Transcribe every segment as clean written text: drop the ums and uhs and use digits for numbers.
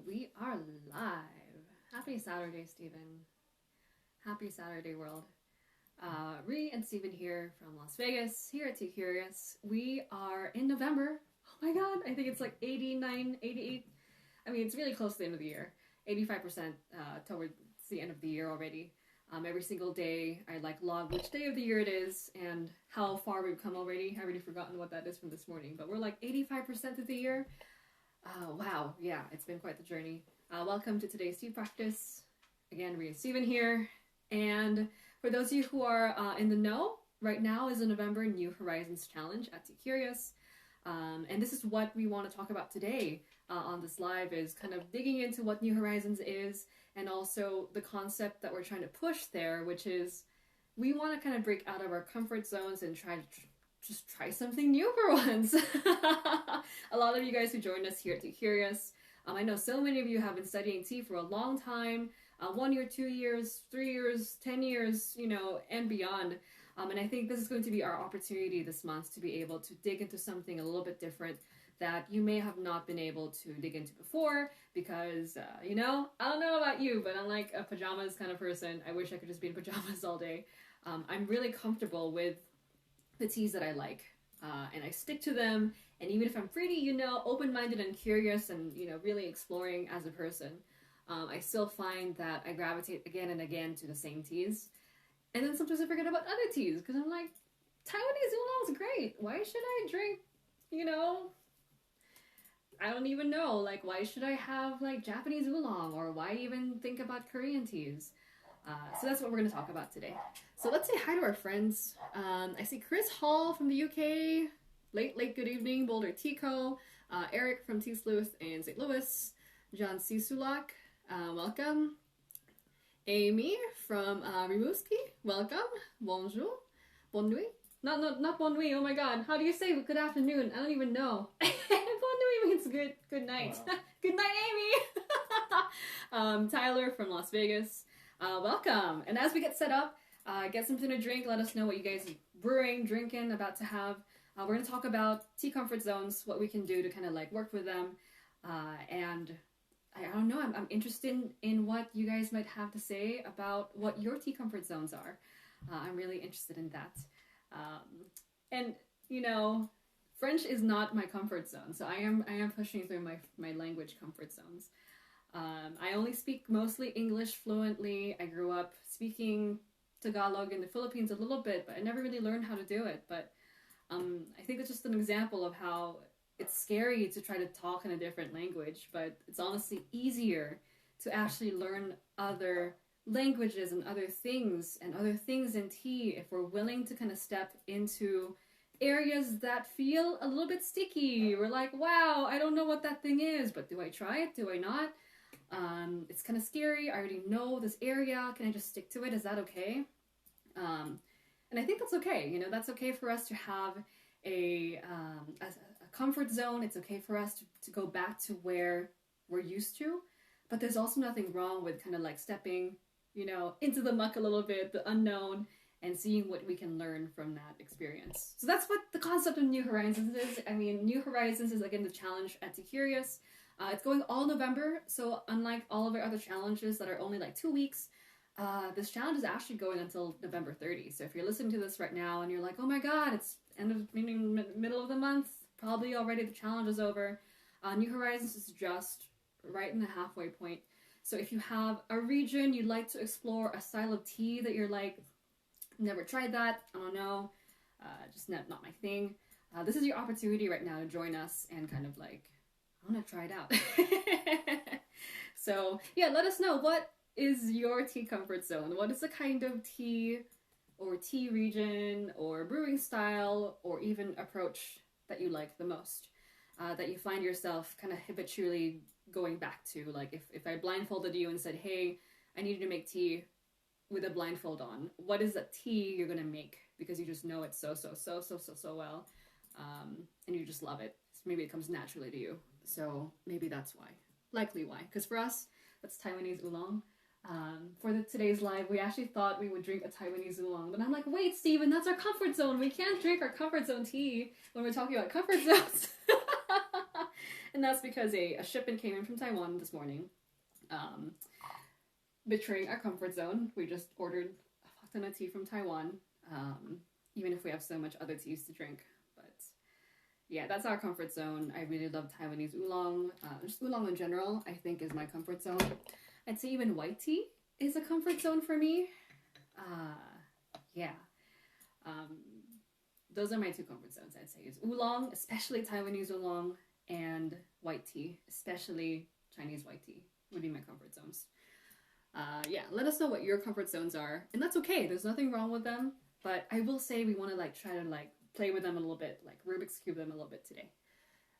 we are live. Happy Saturday, Stephen. Happy Saturday, world. Ree and Stephen here from Las Vegas, here at Tea Curious. We are in November. Oh my god, I think it's like 89, 88. I mean, it's really close to the end of the year. 85% towards the end of the year already. Every single day, I log which day of the year it is and how far we've come already. I've already forgotten what that is from this morning, but we're like 85% of the year. Wow, yeah, it's been quite the journey. Welcome to today's tea practice. Again, Rhea Stephen here. And for those of you who are in the know, right now is the November New Horizons Challenge at Tea Curious. And this is what we want to talk about today on this live, is kind of digging into what New Horizons is, and also the concept that we're trying to push there, which is we want to kind of break out of our comfort zones and just try something new for once. A lot of you guys who joined us here at Tea Curious, I know so many of you have been studying tea for a long time, 1 year, 2 years, 3 years, 10 years, and beyond. And I think this is going to be our opportunity this month to be able to dig into something a little bit different that you may have not been able to dig into before, because, I don't know about you, but I'm like a pajamas kind of person. I wish I could just be in pajamas all day. I'm really comfortable with the teas that I like, and I stick to them. And even if I'm pretty, open-minded and curious and, really exploring as a person, I still find that I gravitate again and again to the same teas. And then sometimes I forget about other teas, because I'm like, Taiwanese oolong's great. Why should I drink, I don't even know, why should I have, Japanese oolong, or why even think about Korean teas? So that's what we're going to talk about today. So let's say hi to our friends. I see Chris Hall from the UK. Late good evening, Boulder Tico. Eric from Tea Sleuth in St. Louis. John C. Sulak, welcome. Amy from Rimouski, welcome. Bonjour. Bonne nuit. Not bonne nuit, oh my god. How do you say good afternoon? I don't even know. Bonne nuit means good night. Wow. Good night, Amy. Tyler from Las Vegas. Welcome. And as we get set up, get something to drink. Let us know what you guys are brewing, drinking, about to have. We're going to talk about tea comfort zones, what we can do to kind of work with them. And I don't know, I'm interested in what you guys might have to say about what your tea comfort zones are. I'm really interested in that. And, French is not my comfort zone, so I am pushing through my language comfort zones. I only speak mostly English fluently. I grew up speaking Tagalog in the Philippines a little bit, but I never really learned how to do it. But I think it's just an example of how it's scary to try to talk in a different language, but it's honestly easier to actually learn other languages and other things in tea if we're willing to kind of step into areas that feel a little bit sticky. We're like, wow, I don't know what that thing is, but do I try it? Do I not? It's kind of scary. I already know this area. Can I just stick to it? Is that okay? And I think that's okay. That's okay for us to have a comfort zone. It's okay for us to go back to where we're used to, but there's also nothing wrong with kind of stepping, into the muck a little bit, the unknown, and seeing what we can learn from that experience. So that's what the concept of New Horizons is. I mean, New Horizons is again the challenge at Tea Curious. It's going all November, so unlike all of our other challenges that are only 2 weeks, this challenge is actually going until November 30. So if you're listening to this right now and you're like, oh my god, it's middle of the month, probably already the challenge is over. New Horizons is just right in the halfway point. So if you have a region you'd like to explore, a style of tea that you're never tried that, I don't know, just not my thing, this is your opportunity right now to join us and kind of I want to try it out. So yeah, let us know, what is your tea comfort zone? What is the kind of tea or tea region or brewing style or even approach that you like the most, that you find yourself kind of habitually going back to? If I blindfolded you and said, hey, I need you to make tea with a blindfold on, what is that tea you're gonna make because you just know it so well, and you just love it? So maybe it comes naturally to you. So maybe that's why, likely why, because for us that's Taiwanese oolong. For today's live, we actually thought we would drink a Taiwanese oolong, but I'm like, wait, Steven, that's our comfort zone. We can't drink our comfort zone tea when we're talking about comfort zones. And And that's because a shipment came in from Taiwan this morning, betraying our comfort zone. We just ordered a fuck ton of tea from Taiwan, even if we have so much other teas to drink. But yeah, that's our comfort zone. I really love Taiwanese oolong. Just oolong in general, I think, is my comfort zone. I'd say even white tea is a comfort zone for me. Yeah. Those are my two comfort zones, I'd say, is oolong, especially Taiwanese oolong, and white tea, especially Chinese white tea, would be my comfort zones. Yeah, let us know what your comfort zones are, and that's okay. There's nothing wrong with them, but I will say we want to like try to like play with them a little bit, like Rubik's Cube them a little bit today,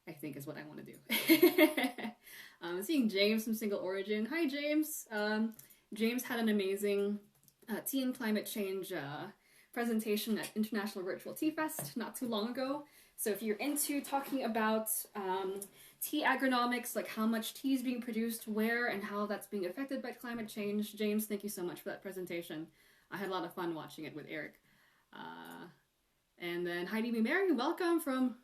I think is what I want to do. I'm seeing James from Single Origin. Hi, James. James had an amazing tea and climate change presentation at International Virtual Tea Fest not too long ago. So if you're into talking about tea agronomics, like how much tea is being produced, where, and how that's being affected by climate change, James, thank you so much for that presentation. I had a lot of fun watching it with Eric. And then Heidi B. Mary, welcome from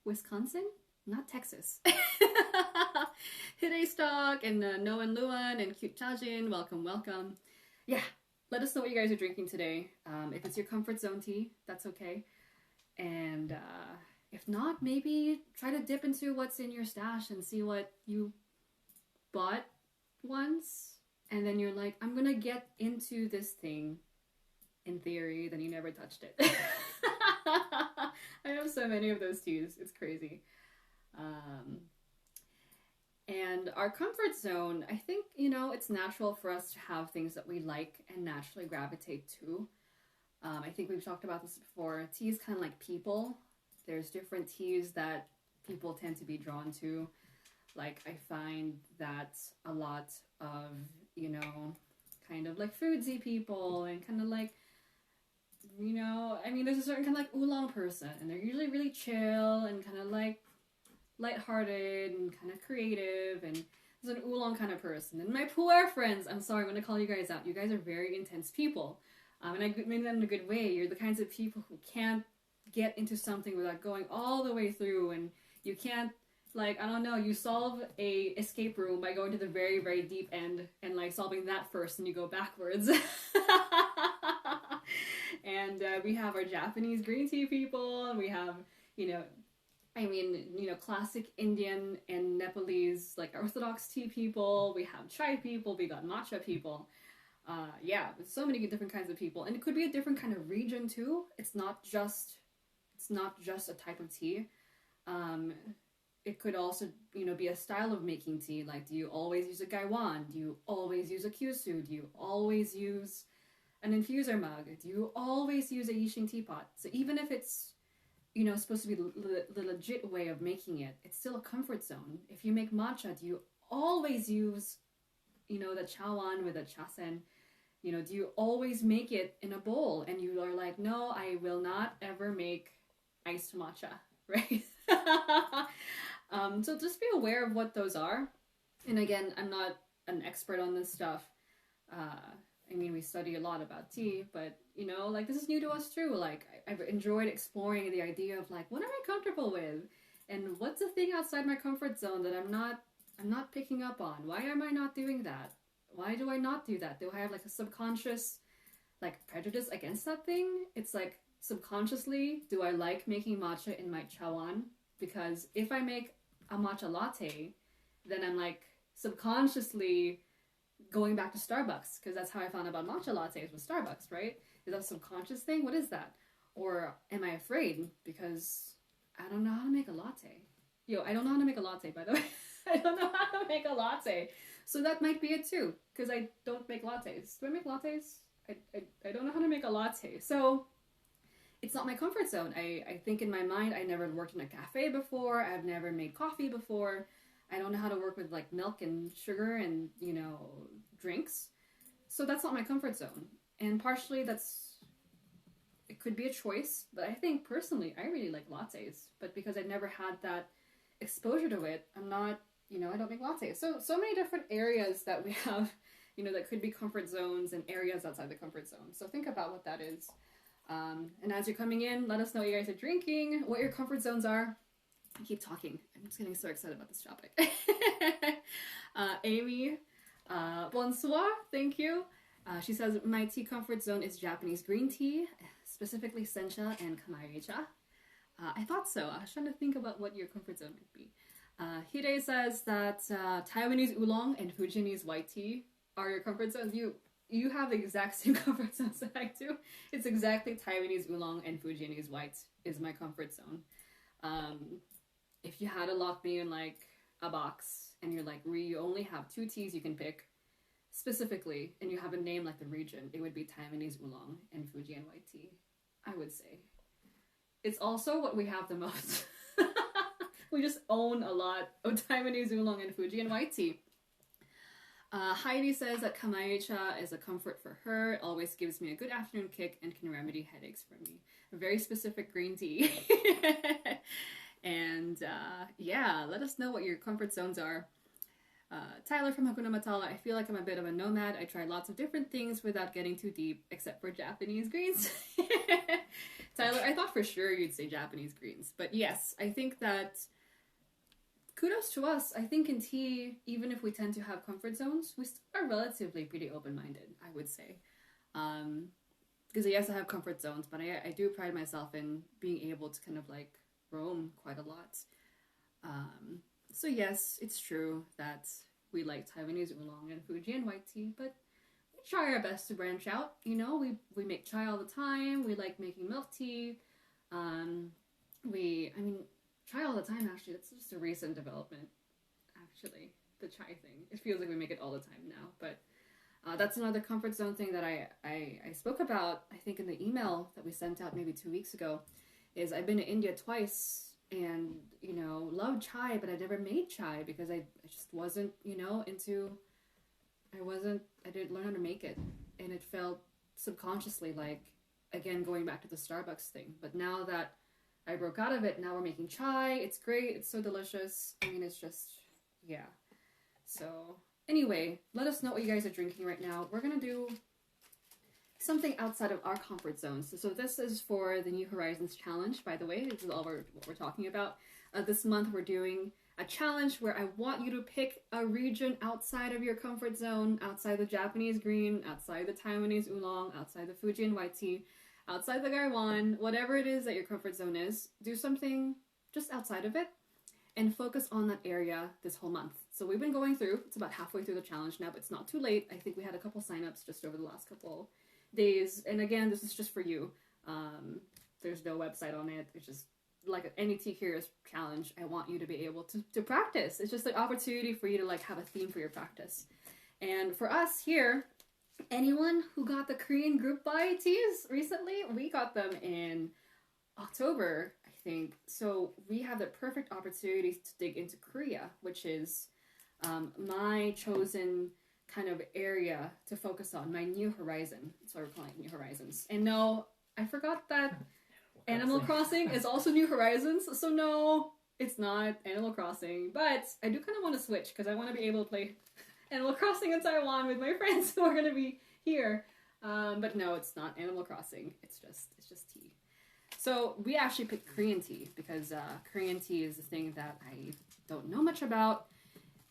Wisconsin, not Texas. Hide Stock and Noah and Luan and Cute Chajin, welcome, welcome. Yeah. Let us know what you guys are drinking today. If it's your comfort zone tea, that's okay. And if not, maybe try to dip into what's in your stash and see what you bought once. And then you're like, I'm gonna get into this thing in theory, then you never touched it. I have so many of those teas. It's crazy. And our comfort zone, I think, you know, it's natural for us to have things that we like and naturally gravitate to. I think we've talked about this before. Tea is kind of like people. There's different teas that people tend to be drawn to. Like, I find that a lot of, you know, kind of like foodsy people and kind of like, you know, I mean, there's a certain kind of like oolong person, and they're usually really chill and kind of like lighthearted and kind of creative, and there's an oolong kind of person. And my pu'er friends, I'm sorry, I'm going to call you guys out. You guys are very intense people. And I mean that in a good way. You're the kinds of people who can't get into something without going all the way through, and you can't, like, I don't know, you solve a escape room by going to the very, very deep end and, like, solving that first, and you go backwards. And we have our Japanese green tea people, and we have, you know, I mean, you know, classic Indian and Nepalese, like, Orthodox tea people. We have chai people. We got matcha people. Yeah, so many different kinds of people. And it could be a different kind of region, too. It's not just a type of tea. It could also, you know, be a style of making tea. Like, do you always use a gaiwan? Do you always use a kyusu? Do you always use an infuser mug? Do you always use a Yixing teapot? So even if it's, you know, supposed to be the legit way of making it, it's still a comfort zone. If you make matcha, do you always use, you know, the chawan with a chasen? You know, do you always make it in a bowl? And you are like, no, I will not ever make iced matcha, right? So just be aware of what those are. And again, I'm not an expert on this stuff. I mean, we study a lot about tea, but, you know, like, this is new to us too. Like, I've enjoyed exploring the idea of, like, what am I comfortable with? And what's the thing outside my comfort zone that I'm not picking up on? Why am I not doing that? Why do I not do that? Do I have, like, a subconscious, like, prejudice against that thing? It's like, subconsciously, do I like making matcha in my chawan? Because if I make a matcha latte, then I'm, like, subconsciously going back to Starbucks, because that's how I found out about matcha lattes with Starbucks, right? Is that a subconscious thing? What is that? Or am I afraid because I don't know how to make a latte? Yo, I don't know how to make a latte, by the way. I don't know how to make a latte. So that might be it too, because I don't make lattes. Do I make lattes? I don't know how to make a latte. So it's not my comfort zone. I think in my mind, I never worked in a cafe before. I've never made coffee before. I don't know how to work with, like, milk and sugar and, you know, drinks. So that's not my comfort zone. And partially it could be a choice, but I think personally, I really like lattes. But because I never had that exposure to it, I'm not, you know, I don't make lattes. So many different areas that we have, you know, that could be comfort zones and areas outside the comfort zone. So think about what that is. And as you're coming in, let us know what you guys are drinking, what your comfort zones are. I keep talking. I'm just getting so excited about this topic. Amy, bonsoir, thank you. She says, my tea comfort zone is Japanese green tea, specifically sencha and kamaicha. I thought so. I was trying to think about what your comfort zone might be. Hide says that Taiwanese oolong and Fujianese white tea are your comfort zones. You have the exact same comfort zones that I do. It's exactly Taiwanese oolong and Fujianese white is my comfort zone. If you had to lock me in like a box and you're like, you only have 2 teas you can pick specifically, and you have a name like the region, it would be Taiwanese oolong and Fujian white tea, I would say. It's also what we have the most. We just own a lot of Taiwanese oolong and Fujian white tea. Heidi says that kamaicha is a comfort for her. It always gives me a good afternoon kick and can remedy headaches for me. A very specific green tea. And yeah, let us know what your comfort zones are. Tyler from Hakuna Matala, I feel like I'm a bit of a nomad. I try lots of different things without getting too deep, except for Japanese greens. Tyler, I thought for sure you'd say Japanese greens. But yes, I think that kudos to us. I think in tea, even if we tend to have comfort zones, we still are relatively pretty open-minded, I would say. Because yes, I have comfort zones, but I do pride myself in being able to kind of like roam quite a lot. So yes, it's true that we like Taiwanese oolong and Fujian white tea, but we try our best to branch out. You know, we make chai all the time. We like making milk tea. Chai all the time, actually. That's just a recent development, actually, the chai thing. It feels like we make it all the time now, but that's another comfort zone thing that I spoke about, I think, in the email that we sent out maybe 2 weeks ago, is I've been to India twice and, you know, love chai, but I never made chai because I just wasn't, you know, I didn't learn how to make it. And it felt subconsciously like, again, going back to the Starbucks thing. But now that I broke out of it, now we're making chai. It's great. It's so delicious. I mean, it's just, yeah. So anyway, let us know what you guys are drinking right now. We're going to do something outside of our comfort zones. So this is for the New Horizons Challenge, by the way. This is all what we're talking about. This month we're doing a challenge where I want you to pick a region outside of your comfort zone, outside the Japanese green, outside the Taiwanese oolong, outside the Fujian white tea, outside the Gaiwan, whatever it is that your comfort zone is. Do something just outside of it and focus on that area this whole month. So we've been going through, it's about halfway through the challenge now, but it's not too late. I think we had a couple signups just over the last couple days. And again, this is just for you. There's no website on it. It's just like any Tea Curious challenge. I want you to be able to practice. It's just an opportunity for you to like have a theme for your practice. And for us here, anyone who got the Korean group buy teas recently, we got them in October, I think. So we have the perfect opportunity to dig into Korea, which is my chosen kind of area to focus on, my new horizon. That's why we're calling it New Horizons. And no, I forgot that Animal Crossing is also New Horizons. So no, it's not Animal Crossing. But I do kind of want to switch because I want to be able to play Animal Crossing in Taiwan with my friends who are going to be here. But no, it's not Animal Crossing. It's just tea. So we actually picked Korean tea because Korean tea is a thing that I don't know much about.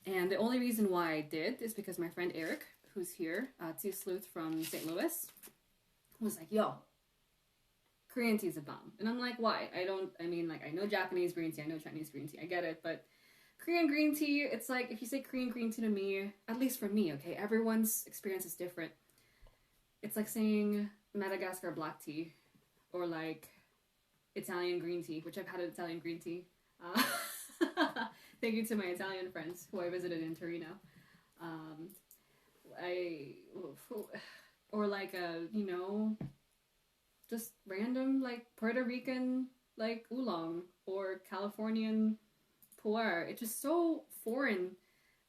And the only reason why I did is because my friend Eric, who's here, Tea Sleuth from St. Louis, was like, yo, Korean tea is a bomb. And I'm like, why? I know Japanese green tea, I know Chinese green tea, I get it, but Korean green tea, it's like, if you say Korean green tea to me, at least for me, okay, everyone's experience is different. It's like saying Madagascar black tea, or like Italian green tea, which I've had an Italian green tea. Thank you to my Italian friends who I visited in Torino. Or like a, you know, just random like Puerto Rican like oolong or Californian pu'er. It's just so foreign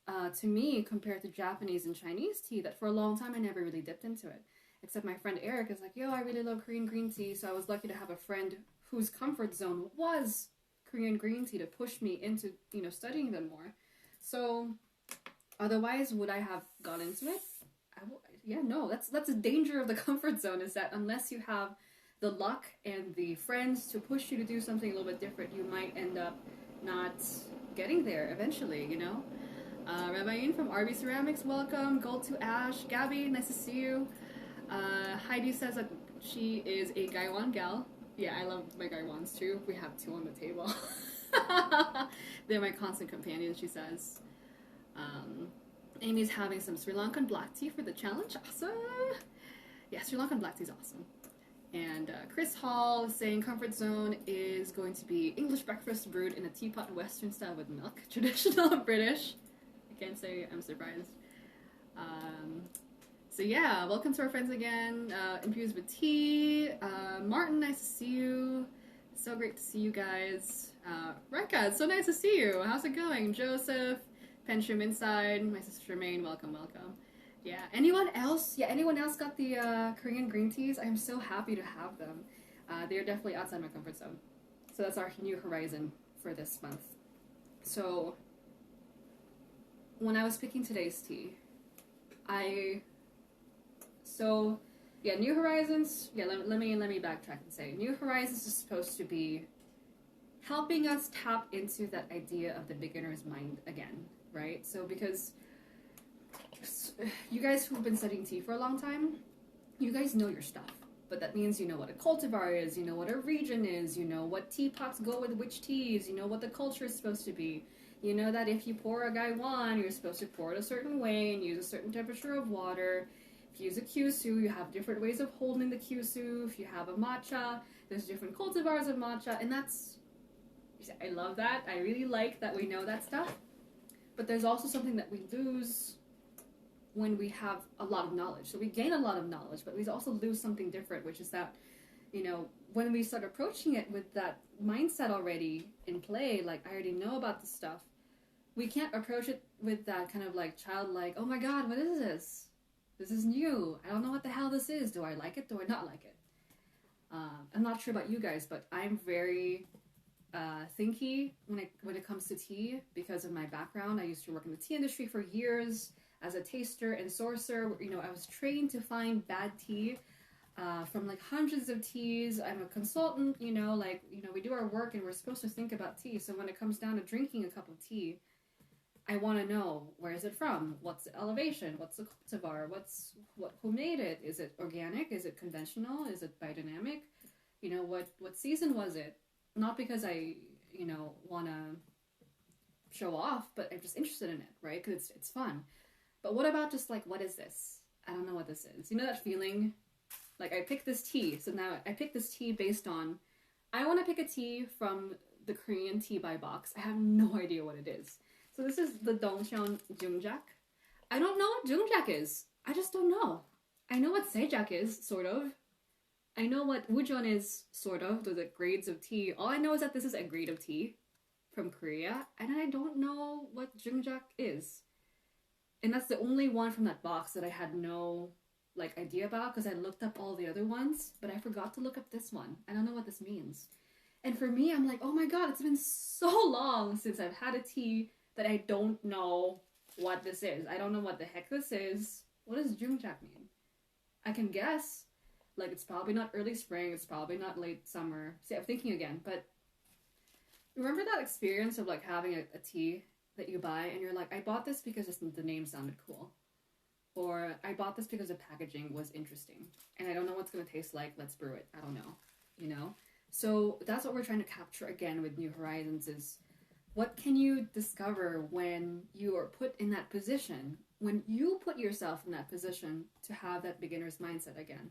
to me compared to Japanese and Chinese tea that for a long time I never really dipped into it. Except my friend Eric is like, yo, I really love Korean green tea, so I was lucky to have a friend whose comfort zone was Korean green tea to push me into, you know, studying them more. So otherwise, would I have got into it? That's a danger of the comfort zone, is that unless you have the luck and the friends to push you to do something a little bit different, you might end up not getting there eventually, you know? Rabayin from RB Ceramics, welcome. Gold to Ash. Gabby, nice to see you. Heidi says that she is a Gaiwan gal. Yeah, I love my Gaiwans too. We have two on the table. They're my constant companions, she says. Amy's having some Sri Lankan black tea for the challenge. Awesome! Yeah, Sri Lankan black tea is awesome. And Chris Hall is saying Comfort Zone is going to be English breakfast brewed in a teapot Western style with milk. Traditional British. I can't say I'm surprised. So yeah, welcome to our friends again. Infused with tea. Martin, nice to see you. So great to see you guys. Rekha, it's so nice to see you. How's it going? Joseph, Pensham Inside, my sister Maine, welcome, welcome. Yeah, anyone else? Yeah, anyone else got the Korean green teas? I'm so happy to have them. They're definitely outside my comfort zone. So that's our new horizon for this month. So when I was picking today's tea, New Horizons. Yeah, let me backtrack and say New Horizons is supposed to be helping us tap into that idea of the beginner's mind again, right? So because you guys who've been studying tea for a long time, you guys know your stuff. But that means you know what a cultivar is, you know what a region is, you know what teapots go with which teas, you know what the culture is supposed to be. You know that if you pour a Gaiwan, you're supposed to pour it a certain way and use a certain temperature of water. If you use a Kyushu, you have different ways of holding the Kyushu. If you have a matcha, there's different cultivars of matcha, and I love that. I really like that we know that stuff. But there's also something that we lose when we have a lot of knowledge. So we gain a lot of knowledge, but we also lose something different, which is that, you know, when we start approaching it with that mindset already in play, like, I already know about this stuff, we can't approach it with that kind of like childlike, oh my god, what is this? This is new. I don't know what the hell this is. Do I like it? Do I not like it? I'm not sure about you guys, but I'm very thinky when it comes to tea because of my background. I used to work in the tea industry for years as a taster and sourcer. You know, I was trained to find bad tea from like hundreds of teas. I'm a consultant, you know, we do our work and we're supposed to think about tea. So when it comes down to drinking a cup of tea, I want to know, where is it from? What's the elevation? What's the cultivar? Who made it? Is it organic? Is it conventional? Is it biodynamic? You know, what season was it? Not because I, you know, want to show off, but I'm just interested in it, right? Because it's fun. But what about just like, what is this? I don't know what this is. You know that feeling? Like, I picked this tea. So now I picked this tea based on, I want to pick a tea from the Korean tea buy box. I have no idea what it is. So this is the Dongcheon Jungjak. I don't know what Jungjak is. I just don't know. I know what Sejak is, sort of. I know what Woojeon is, sort of. Those are grades of tea. All I know is that this is a grade of tea from Korea. And I don't know what Jungjak is. And that's the only one from that box that I had no like idea about, because I looked up all the other ones, but I forgot to look up this one. I don't know what this means. And for me, I'm like, oh my god, it's been so long since I've had a tea that I don't know what this is. I don't know what the heck this is. What does Jungjak mean? I can guess. Like, it's probably not early spring, it's probably not late summer. See, I'm thinking again, but remember that experience of like having a tea that you buy and you're like, I bought this because the name sounded cool. Or I bought this because the packaging was interesting. And I don't know what's going to taste like, let's brew it. I don't know, you know? So that's what we're trying to capture again with New Horizons is, what can you discover when you are put in that position? When you put yourself in that position to have that beginner's mindset again.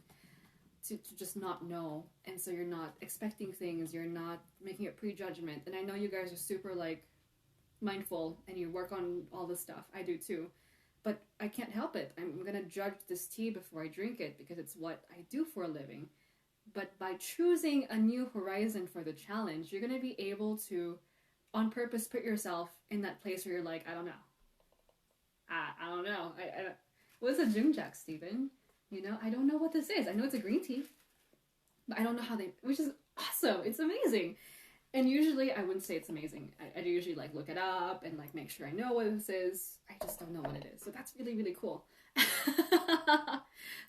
To just not know. And so you're not expecting things. You're not making a prejudgment. And I know you guys are super like mindful and you work on all this stuff. I do too. But I can't help it. I'm going to judge this tea before I drink it because it's what I do for a living. But by choosing a new horizon for the challenge, you're going to be able to, on purpose, put yourself in that place where you're like, I don't know. I don't know. What's a Jungjak, Stephen? You know, I don't know what this is. I know it's a green tea, but I don't know how which is awesome. It's amazing. And usually I wouldn't say it's amazing. I usually like look it up and like make sure I know what this is. I just don't know what it is. So that's really, really cool.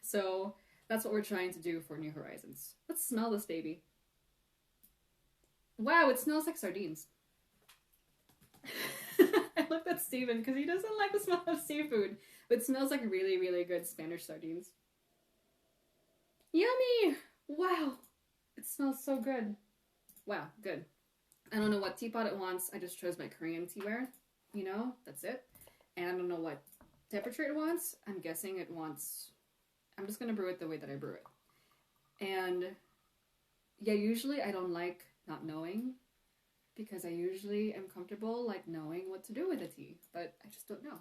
So that's what we're trying to do for New Horizons. Let's smell this baby. Wow, it smells like sardines. I looked at Steven because he doesn't like the smell of seafood, but it smells like really, really good Spanish sardines. Yummy! Wow, it smells so good. Wow, good. I don't know what teapot it wants. I just chose my Korean teaware. You know, that's it. And I don't know what temperature it wants. I'm guessing it wants... I'm just going to brew it the way that I brew it. And yeah, usually I don't like not knowing because I usually am comfortable like knowing what to do with the tea, but I just don't know.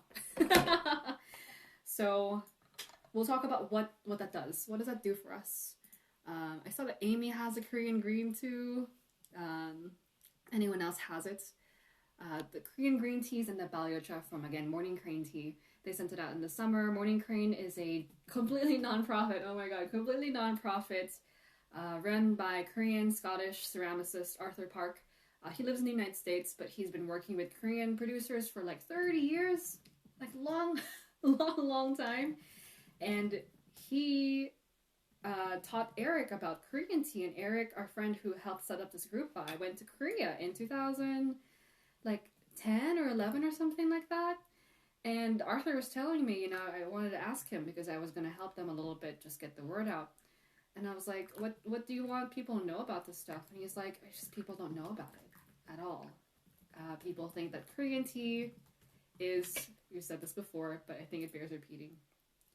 So we'll talk about what that does. What does that do for us? I saw that Amy has a Korean green too. Anyone else has it? The Korean green teas and the Balyocha from, again, Morning Crane Tea. They sent it out in the summer. Morning Crane is a completely non-profit, oh my god, completely non-profit, run by Korean Scottish ceramicist Arthur Park. He lives in the United States, but he's been working with Korean producers for like 30 years. Like long time. And he taught Eric about Korean tea, and Eric, our friend who helped set up this group, went to Korea in 2010 or 11 or something like that. And Arthur was telling me, you know, I wanted to ask him because I was going to help them a little bit, just get the word out. And I was like, what do you want people to know about this stuff? And he's like, it's just people don't know about it at all. People think that Korean tea is, we've said this before, but I think it bears repeating.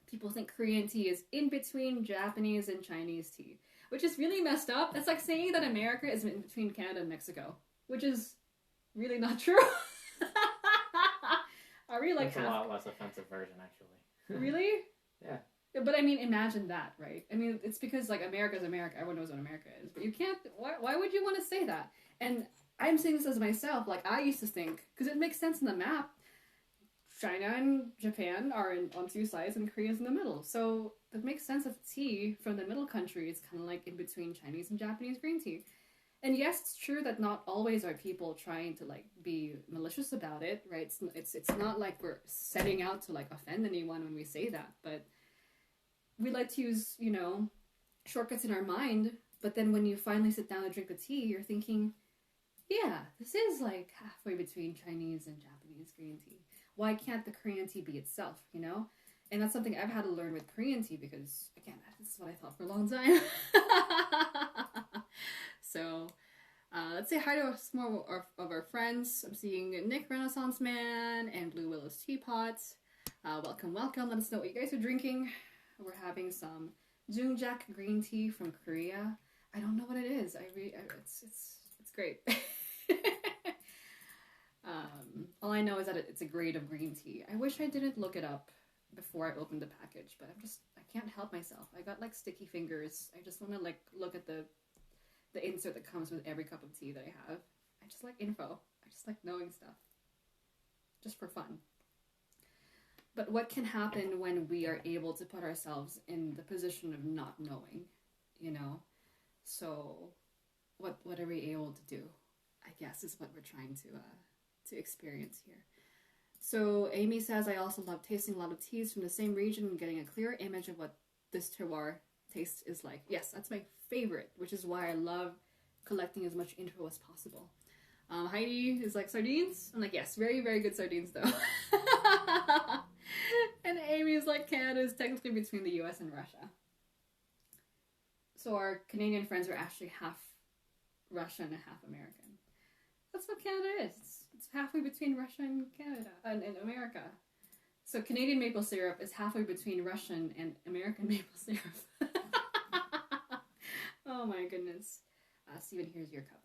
People think Korean tea is in between Japanese and Chinese tea, which is really messed up. That's like saying that America is in between Canada and Mexico, which is really not true. Are we like That's a lot less offensive version, actually. Really? Yeah. But I mean, imagine that, right? I mean, it's because like America's America. Everyone knows what America is, but you can't. Why would you want to say that? And I'm saying this as myself. Like I used to think, because it makes sense in the map. China and Japan are on two sides, and Korea's in the middle. So it makes sense that tea from the middle country is kind of like in between Chinese and Japanese green tea. And yes, it's true that not always are people trying to like be malicious about it, right? It's not like we're setting out to like offend anyone when we say that, but we like to use, you know, shortcuts in our mind. But then when you finally sit down and drink the tea, you're thinking, yeah, this is like halfway between Chinese and Japanese green tea. Why can't the Korean tea be itself, you know? And that's something I've had to learn with Korean tea because, again, this is what I thought for a long time. So, let's say hi to some more of our friends. I'm seeing Nick Renaissance Man and Blue Willow's Teapot. Welcome. Let us know what you guys are drinking. We're having some Jungjak green tea from Korea. I don't know what it is. It's great. All I know is that it's a grade of green tea. I wish I didn't look it up before I opened the package, but I can't help myself. I got like sticky fingers. I just want to like look at the insert that comes with every cup of tea that I have. I just like info. I just like knowing stuff. Just for fun. But what can happen when we are able to put ourselves in the position of not knowing, you know? So what are we able to do? I guess is what we're trying to experience here. So Amy says, I also love tasting a lot of teas from the same region and getting a clear image of what this terroir taste is like. Yes, that's my favorite, which is why I love collecting as much info as possible. Heidi is like, sardines? I'm like, yes, very, very good sardines though. And Amy's like, Canada is technically between the US and Russia. So our Canadian friends are actually half Russian and half American. That's what Canada is. It's halfway between Russia and Canada and America. So Canadian maple syrup is halfway between Russian and American maple syrup. Oh my goodness. Steven, here's your cup.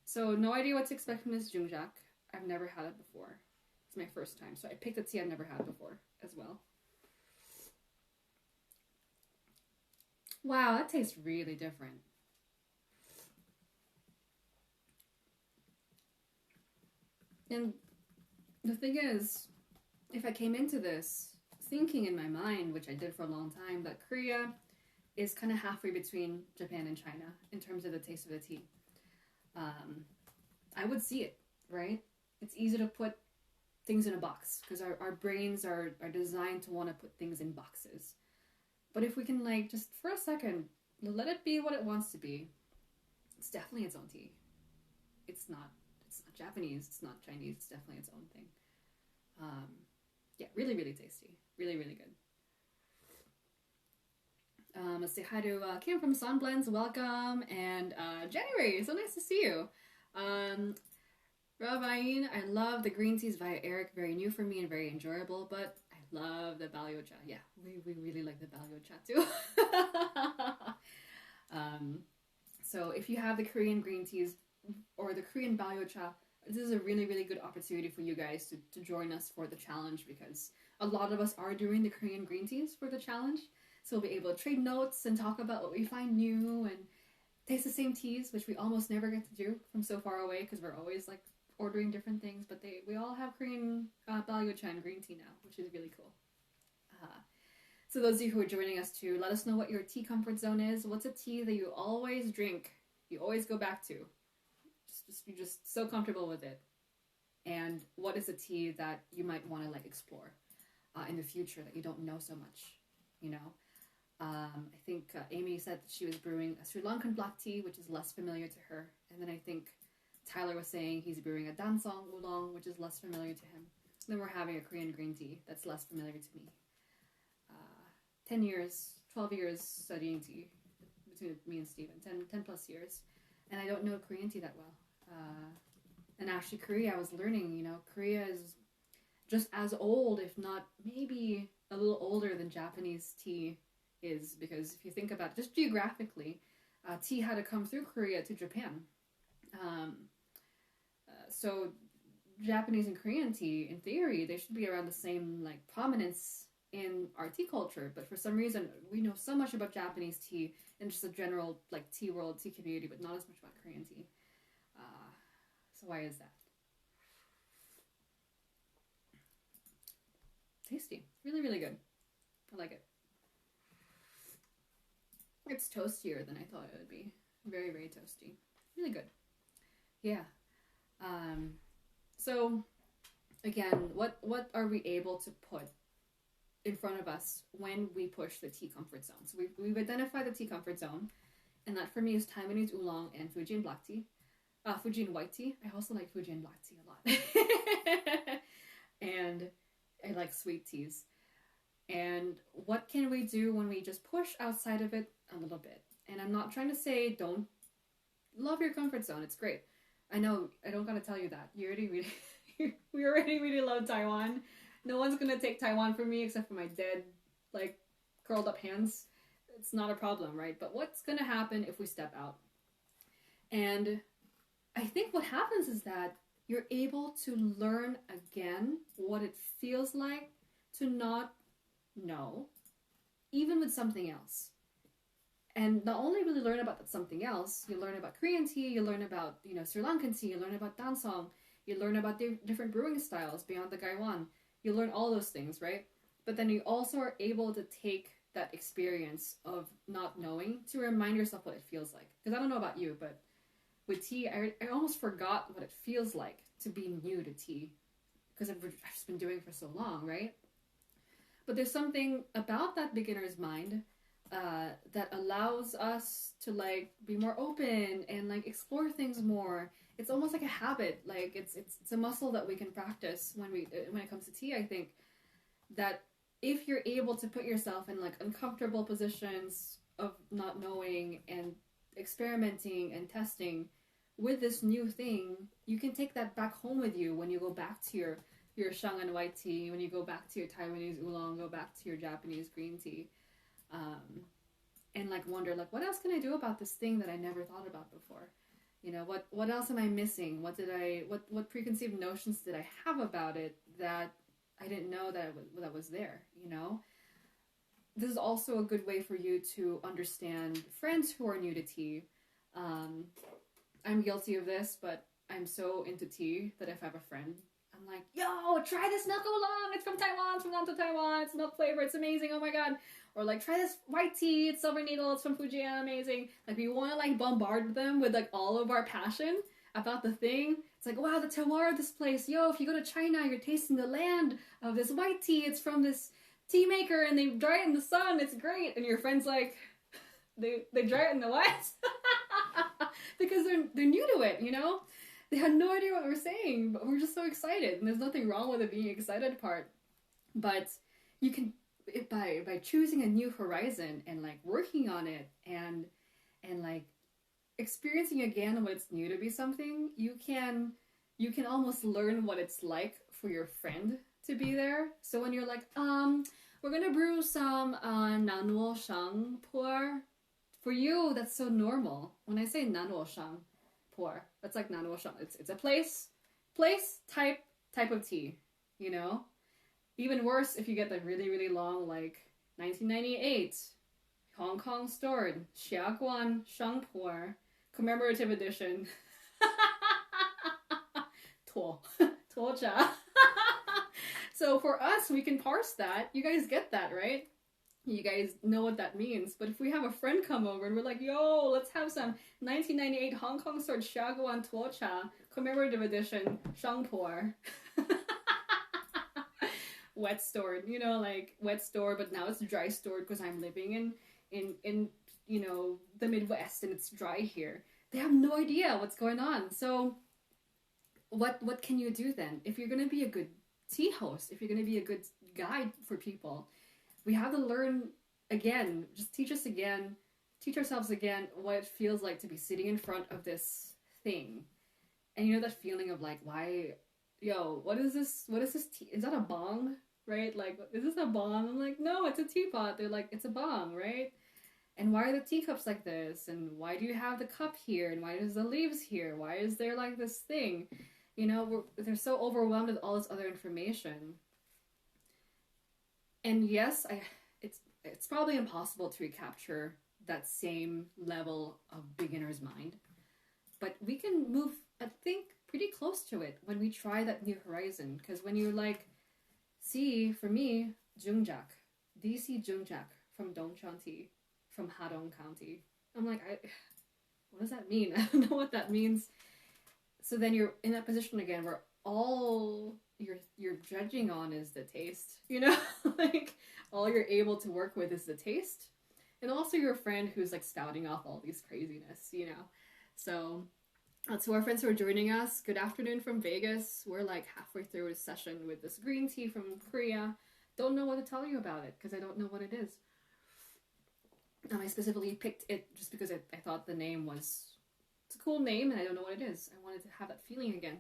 So no idea what to expect from this Jungjak. I've never had it before. It's my first time. So I picked a tea I've never had before as well. Wow, that tastes really different. And the thing is, if I came into this thinking in my mind, which I did for a long time, that Korea is kind of halfway between Japan and China in terms of the taste of the tea, I would see it, right? It's easy to put things in a box because our brains are designed to want to put things in boxes. But if we can, like, just for a second, let it be what it wants to be, it's definitely its own tea. It's not It's not Japanese, it's not Chinese, it's definitely its own thing. Yeah, really, really tasty. Really, really good. Let's say hi to Kim from Sunblends, welcome, and January, so nice to see you. Ravain, I love the green teas via Eric, very new for me and very enjoyable, but I love the Balyocha. Yeah, we really like the Balyocha too. So if you have the Korean green teas or the Korean Balyocha, this is a really, really good opportunity for you guys to join us for the challenge, because a lot of us are doing the Korean green teas for the challenge. So we'll be able to trade notes and talk about what we find new and taste the same teas, which we almost never get to do from so far away because we're always like ordering different things. But we all have Korean Balyocha and green tea now, which is really cool. So those of you who are joining us too, let us know what your tea comfort zone is. What's a tea that you always drink, you always go back to? You're just so comfortable with it. And what is a tea that you might want to like explore in the future that you don't know so much, you know? I think Amy said that she was brewing a Sri Lankan black tea, which is less familiar to her. And then I think Tyler was saying he's brewing a Dansong oolong, which is less familiar to him. And then we're having a Korean green tea that's less familiar to me. 10 years, 12 years studying tea between me and Steven, 10 plus years. And I don't know Korean tea that well. And actually Korea, I was learning, you know, Korea is just as old, if not maybe a little older than Japanese tea is, because if you think about it, just geographically, tea had to come through Korea to Japan. So Japanese and Korean tea, in theory, they should be around the same like prominence in our tea culture, but for some reason we know so much about Japanese tea and just the general like tea world, tea community, but not as much about Korean tea. So why is that? Tasty. Really, really good. I like it. It's toastier than I thought it would be. Very, very toasty. Really good. Yeah. So again, what are we able to put in front of us when we push the tea comfort zone? So we've identified the tea comfort zone, and that for me is Taiwanese oolong and Fujian black tea. Fujian white tea. I also like Fujian black tea a lot. And I like sweet teas. And what can we do when we just push outside of it a little bit? And I'm not trying to say don't love your comfort zone. It's great. I know, I don't gotta tell you that. We already really love Taiwan. No one's gonna take Taiwan from me except for my dead, like, curled up hands. It's not a problem, right? But what's gonna happen if we step out? And I think what happens is that you're able to learn again what it feels like to not know, even with something else. And not only really learn about something else, you learn about Korean tea, you learn about, you know, Sri Lankan tea, you learn about Dansong, you learn about different brewing styles beyond the Gaiwan. You learn all those things, right? But then you also are able to take that experience of not knowing to remind yourself what it feels like. Because I don't know about you, but with tea, I almost forgot what it feels like to be new to tea. Because I've just been doing it for so long, right? But there's something about that beginner's mind that allows us to like be more open and like explore things more. It's almost like a habit. Like it's a muscle that we can practice when it comes to tea. I think that if you're able to put yourself in like uncomfortable positions of not knowing and experimenting and testing with this new thing, you can take that back home with you when you go back to your Shangan white tea, when you go back to your Taiwanese oolong, go back to your Japanese green tea, and like wonder like, what else can I do about this thing that I never thought about before? You know, what else am I missing? What preconceived notions did I have about it that I didn't know that was there, you know? This is also a good way for you to understand friends who are new to tea. I'm guilty of this, but I'm so into tea that if I have a friend, I'm like, yo, try this milk oolong. It's from Taiwan. It's from Nantou, Taiwan. It's milk flavor. It's amazing. Oh my god. Or like, try this white tea. It's Silver Needle. It's from Fujian. Amazing. Like, we want to like bombard them with like all of our passion about the thing. It's like, wow, the terroir of this place. Yo, if you go to China, you're tasting the land of this white tea. It's from this tea maker and they dry it in the sun. It's great. And your friend's like, they dry it in the what? Because they're new to it, you know? They had no idea what we were saying, but we're just so excited. And there's nothing wrong with the being excited part. But you can, by choosing a new horizon and like working on it and like experiencing again what it's new to be something, you can almost learn what it's like for your friend to be there. So when you're like, we're gonna brew some nanwo shang pour. For you, that's so normal. When I say nanwo shang pour, that's like nanwo shang. It's a place type of tea, you know? Even worse if you get the really, really long, like 1998 Hong Kong stored Xiaguan Shangpo commemorative edition. Tuo cha. So for us, we can parse that. You guys get that, right? You guys know what that means. But if we have a friend come over and we're like, yo, let's have some 1998 Hong Kong stored Xiaguan Tuo cha commemorative edition Shangpo. Wet stored, you know, like wet stored, but now it's dry stored because I'm living in you know, the Midwest and it's dry here. They have no idea what's going on. So what can you do then? If you're going to be a good tea host, if you're going to be a good guide for people, we have to learn again, just teach ourselves again what it feels like to be sitting in front of this thing. And you know that feeling of like, why, yo, what is this tea? Is that a bong? Right? Like, is this a bong? I'm like, no, it's a teapot. They're like, it's a bong, right? And why are the teacups like this? And why do you have the cup here? And why is the leaves here? Why is there like this thing? You know, they're so overwhelmed with all this other information. And yes, it's probably impossible to recapture that same level of beginner's mind. But we can move, I think, pretty close to it when we try that new horizon. Because when you're like, see, for me, Jungjak, DC Jungjak from Dongcheon Tea, from Hadong County. I'm like, what does that mean? I don't know what that means. So then you're in that position again where all you're judging on is the taste, you know? Like, all you're able to work with is the taste. And also your friend who's like spouting off all these craziness, you know? So to our friends who are joining us, good afternoon from Vegas. We're like halfway through a session with this green tea from Korea. Don't know what to tell you about it because I don't know what it is. I specifically picked it just because I thought the name was, it's a cool name and I don't know what it is. I wanted to have that feeling again.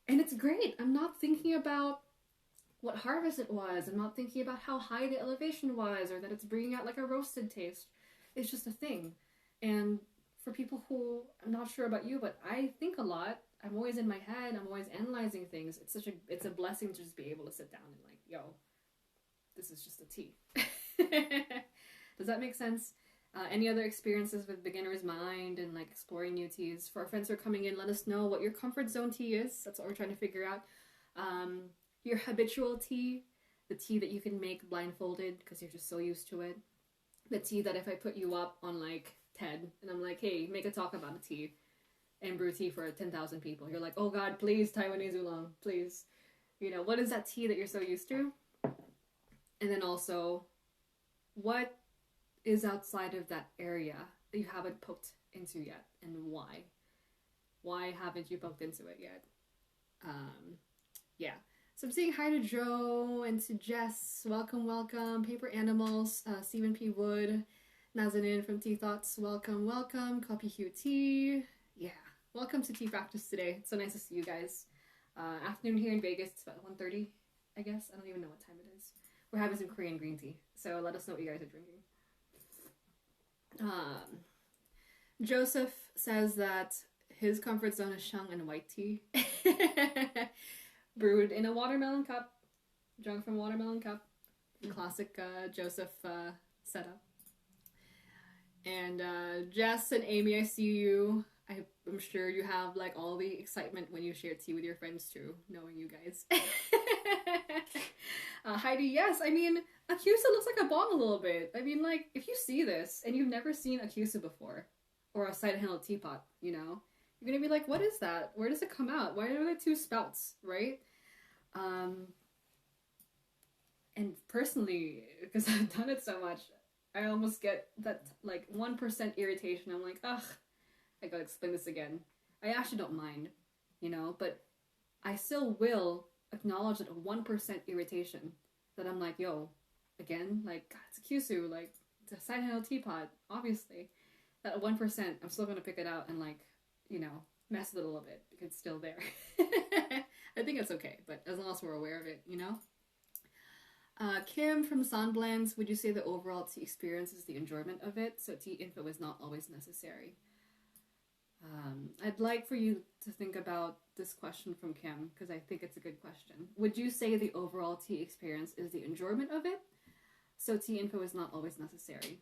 And it's great. I'm not thinking about what harvest it was. I'm not thinking about how high the elevation was or that it's bringing out like a roasted taste. It's just a thing. And for people who, I'm not sure about you, but I think a lot. I'm always in my head. I'm always analyzing things. It's a blessing to just be able to sit down and like, yo, this is just a tea. Does that make sense? Any other experiences with beginner's mind and like exploring new teas? For our friends who are coming in, let us know what your comfort zone tea is. That's what we're trying to figure out. Your habitual tea, the tea that you can make blindfolded because you're just so used to it. The tea that if I put you up on like TED and I'm like, hey, make a talk about a tea and brew tea for 10,000 people. You're like, oh God, please, Taiwanese oolong, please. You know, what is that tea that you're so used to? And then also, what is outside of that area that you haven't poked into yet, and why? Why haven't you poked into it yet? Yeah. So I'm saying hi to Joe and to Jess. Welcome. Paper Animals, Stephen P. Wood, Nazanin from Tea Thoughts. Welcome. Copy Hugh Tea. Yeah. Welcome to Tea Practice today. It's so nice to see you guys. Afternoon here in Vegas. It's about 1:30, I guess. I don't even know what time it is. We're having some Korean green tea. So let us know what you guys are drinking. Joseph says that his comfort zone is shang and white tea. Brewed in a watermelon cup. Drunk from a watermelon cup. Classic Joseph setup. And Jess and Amy, I see you. I'm sure you have like all the excitement when you share tea with your friends too, knowing you guys. Heidi, yes, I mean, Akusa looks like a bong a little bit. I mean, like, if you see this and you've never seen Akusa before, or a side-handled teapot, you know, you're gonna be like, what is that? Where does it come out? Why are there two spouts, right? And personally, because I've done it so much, I almost get that, like, 1% irritation. I'm like, ugh, I gotta explain this again. I actually don't mind, you know, but I still will acknowledge that a 1% irritation that I'm like, yo, again, like, God, it's a Kyushu, like, it's a side handle teapot, obviously. That 1%, I'm still gonna pick it out and, like, you know, mess with it a little bit because it's still there. I think it's okay, but as long as we're aware of it, you know? Kim from Sunblends, would you say the overall tea experience is the enjoyment of it? So tea info is not always necessary. I'd like for you to think about this question from Kim because I think it's a good question. Would you say the overall tea experience is the enjoyment of it? So tea info is not always necessary.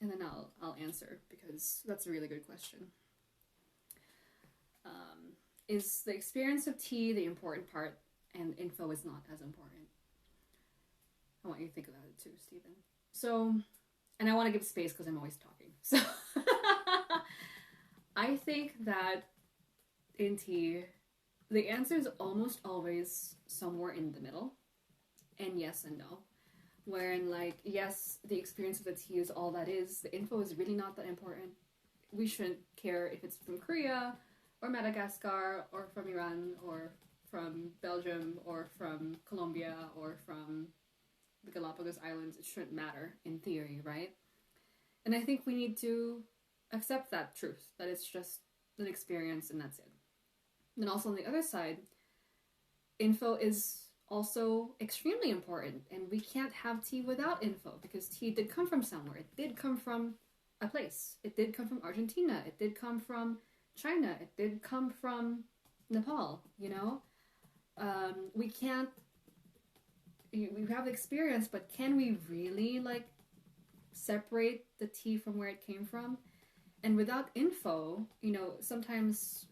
And then I'll answer because that's a really good question. Is the experience of tea the important part and info is not as important? I want you to think about it too, Stephen. So, and I want to give space because I'm always talking. So, I think that in tea, the answer is almost always somewhere in the middle. And yes and no. Wherein, like, yes, the experience of the tea is all that is. The info is really not that important. We shouldn't care if it's from Korea or Madagascar or from Iran or from Belgium or from Colombia or from the Galapagos Islands. It shouldn't matter in theory, right? And I think we need to accept that truth, that it's just an experience and that's it. And also on the other side, info is also extremely important, and we can't have tea without info because tea did come from somewhere. It did come from a place. It did come from Argentina. It did come from China. It did come from Nepal, you know? We can't, we have the experience, but can we really, like, separate the tea from where it came from? And without info, you know, sometimes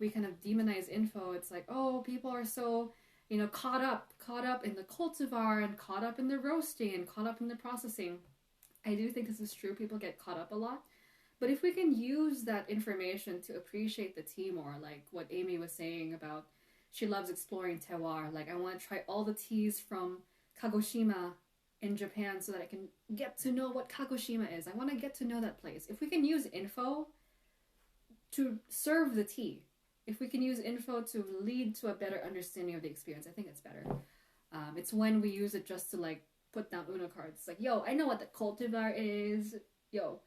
we kind of demonize info. It's like, oh, people are so, you know, caught up in the cultivar and caught up in the roasting and caught up in the processing. I do think this is true. People get caught up a lot. But if we can use that information to appreciate the tea more, like what Amy was saying about she loves exploring terroir. Like, I want to try all the teas from Kagoshima in Japan so that I can get to know what Kagoshima is. I want to get to know that place. If we can use info to serve the tea, if we can use info to lead to a better understanding of the experience, I think it's better. It's when we use it just to, like, put down Uno cards. It's like, yo, I know what the cultivar is. Yo,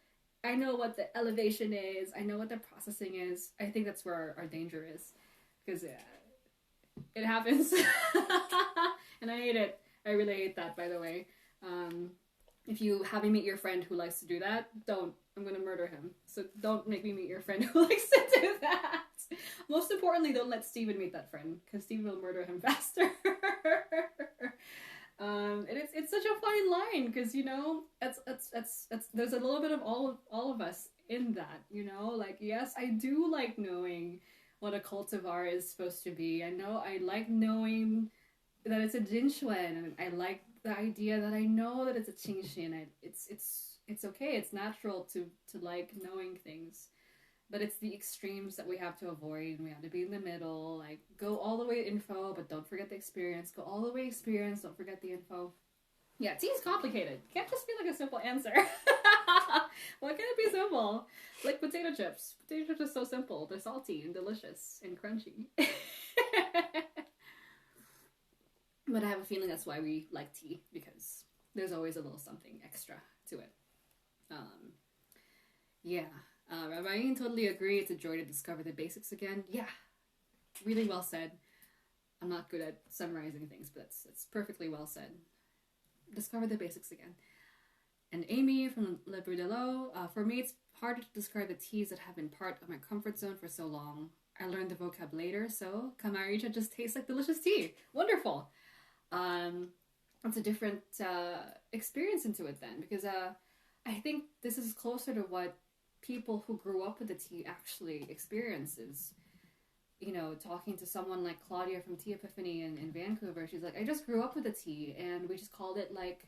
I know what the elevation is. I know what the processing is. I think that's where our danger is. Because it happens. And I hate it. I really hate that, by the way. If you have me meet your friend who likes to do that, don't. I'm going to murder him. So don't make me meet your friend who likes to do that. Most importantly, don't let Steven meet that friend, because Steven will murder him faster. And it's such a fine line, because, you know, it's there's a little bit of all of us in that, you know? Like, yes, I do like knowing what a cultivar is supposed to be. I know I like knowing that it's a Jinchuan, and I like the idea that I know that it's a Qingxin. It's okay. It's natural to like knowing things, but it's the extremes that we have to avoid, and we have to be in the middle. Like, go all the way to info, but don't forget the experience. Go all the way experience, don't forget the info. Yeah, tea is complicated. It can't just be like a simple answer. Why can't it be simple? Like potato chips. Potato chips are so simple. They're salty and delicious and crunchy. But I have a feeling that's why we like tea, because there's always a little something extra to it. Ryan, totally agree. It's a joy to discover the basics again. Yeah, really well said. I'm not good at summarizing things, but it's perfectly well said. Discover the basics again. And Amy from Le Brudelot, for me it's harder to describe the teas that have been part of my comfort zone for so long. I learned the vocab later, so Kamaricha just tastes like delicious tea. Wonderful. It's a different experience into it then, because I think this is closer to what people who grew up with the tea actually experiences. You know, talking to someone like Claudia from Tea Epiphany in Vancouver, she's like, I just grew up with the tea, and we just called it, like,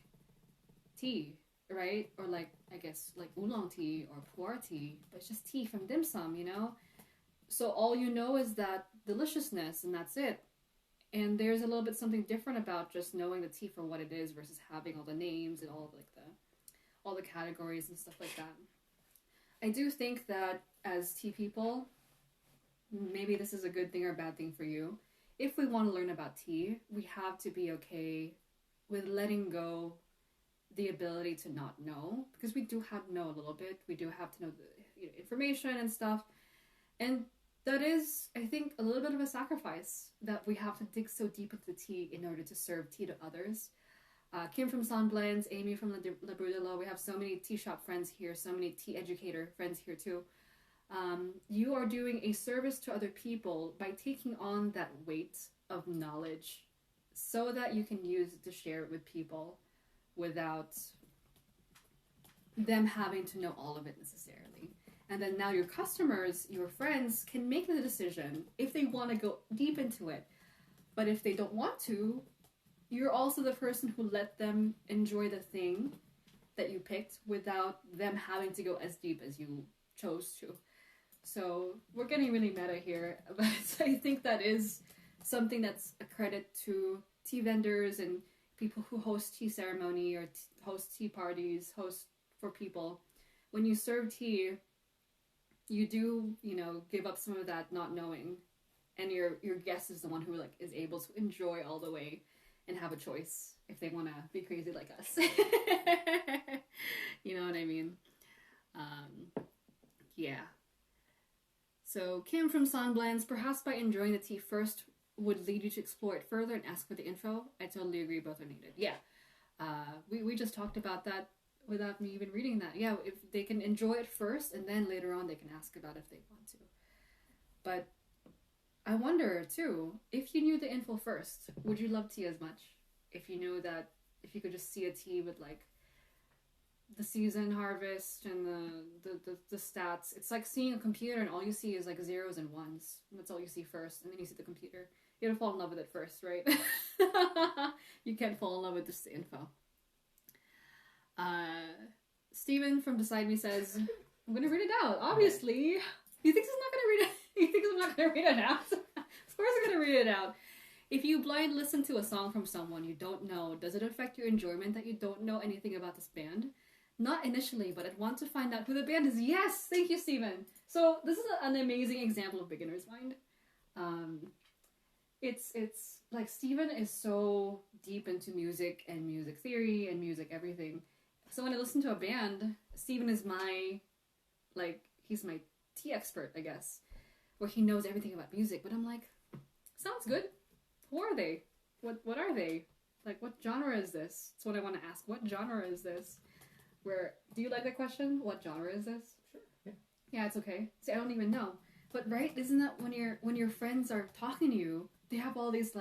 tea, right? Or, like, I guess, like, oolong tea or pu'er tea, but it's just tea from dim sum, you know? So all you know is that deliciousness, and that's it. And there's a little bit something different about just knowing the tea for what it is versus having all the names and all of, like, all the categories and stuff like that. I do think that as tea people, maybe this is a good thing or a bad thing for you. If we want to learn about tea, we have to be okay with letting go the ability to not know, because we do have to know a little bit. We do have to know the information and stuff. And that is, I think, a little bit of a sacrifice that we have to dig so deep into tea in order to serve tea to others. Kim from San Blends, Amy from La Brudela. We have so many tea shop friends here, so many tea educator friends here too. You are doing a service to other people by taking on that weight of knowledge so that you can use it to share it with people without them having to know all of it necessarily. And then now your customers, your friends, can make the decision if they want to go deep into it. But if they don't want to, you're also the person who let them enjoy the thing that you picked without them having to go as deep as you chose to. So we're getting really meta here, but I think that is something that's a credit to tea vendors and people who host tea ceremony or host tea parties, host for people. When you serve tea, you do, give up some of that not knowing, and your guest is the one who is able to enjoy all the way and have a choice if they want to be crazy like us. You know what I mean? Yeah. So Kim from San Blends, perhaps by enjoying the tea first would lead you to explore it further and ask for the info. I totally agree, both are needed. Yeah. We just talked about that without me even reading that. Yeah, if they can enjoy it first and then later on they can ask about it if they want to. But I wonder too, if you knew the info first, would you love tea as much? If you knew that, if you could just see a tea with the season harvest and the stats. It's like seeing a computer and all you see is zeros and ones. That's all you see first, and then you see the computer. You have to fall in love with it first, right? You can't fall in love with just the info. Steven from Beside Me says, I'm gonna read it out, obviously. He thinks he's not gonna read it. He thinks I'm not gonna read it out. Of course I'm gonna read it out. If you blind listen to a song from someone you don't know, does it affect your enjoyment that you don't know anything about this band? Not initially, but I'd want to find out who the band is. Yes! Thank you, Steven. So this is an amazing example of beginner's mind. It's like Steven is so deep into music and music theory and music everything. So when I listen to a band, Steven is he's my tea expert, I guess, where he knows everything about music. But I'm like, sounds good. Who are they? What are they? What genre is this? That's what I want to ask. What genre is this? Do you like that question? What genre is this? Sure. Yeah. Yeah, it's okay. See, I don't even know. But right, isn't that when your friends are talking to you, they have all these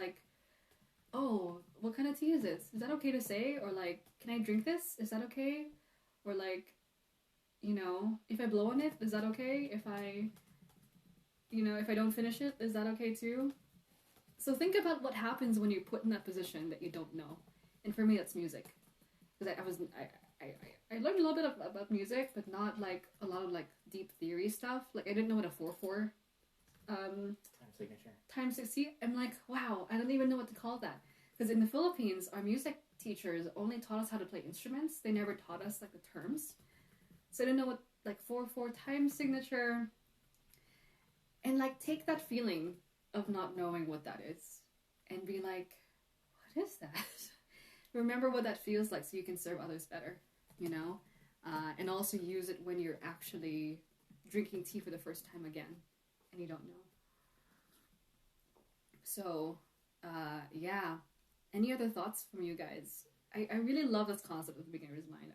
oh, what kind of tea is this? Is that okay to say? Or can I drink this? Is that okay? Or if I blow on it, is that okay? If I don't finish it, is that okay too? So think about what happens when you're put in that position that you don't know. And for me, that's music. Because I learned a little bit about music, but not a lot of deep theory stuff. I didn't know what a 4/4 time signature. See, I'm wow, I don't even know what to call that. Because in the Philippines, our music teachers only taught us how to play instruments. They never taught us the terms. So I didn't know what 4/4 time signature. And take that feeling of not knowing what that is and be what is that? Remember what that feels like so you can serve others better, and also use it when you're actually drinking tea for the first time again and you don't know. So, yeah. Any other thoughts from you guys? I really love this concept of the beginner's mind.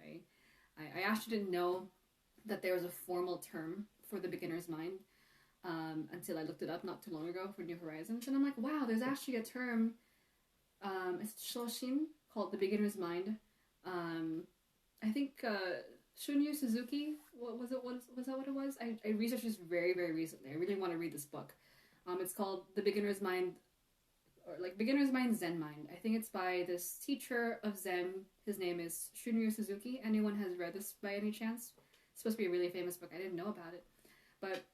I actually didn't know that there was a formal term for the beginner's mind until I looked it up not too long ago for New Horizons. And I'm like, wow, there's actually a term, it's Shoshin, called the beginner's mind. I think Shunryu Suzuki, was that what it was? I researched this very, very recently. I really want to read this book. It's called The Beginner's Mind, or Beginner's Mind, Zen Mind. I think it's by this teacher of Zen. His name is Shunryu Suzuki. Anyone has read this by any chance? It's supposed to be a really famous book. I didn't know about it. But